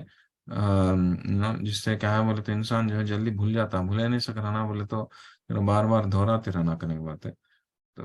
جس سے کیا ہے بولے تو انسان جو ہے جلدی بھول جاتا، بھولے نہیں سک رہنا بولے تو بار بار دہراتے رہنا کرنے کی بات ہے تو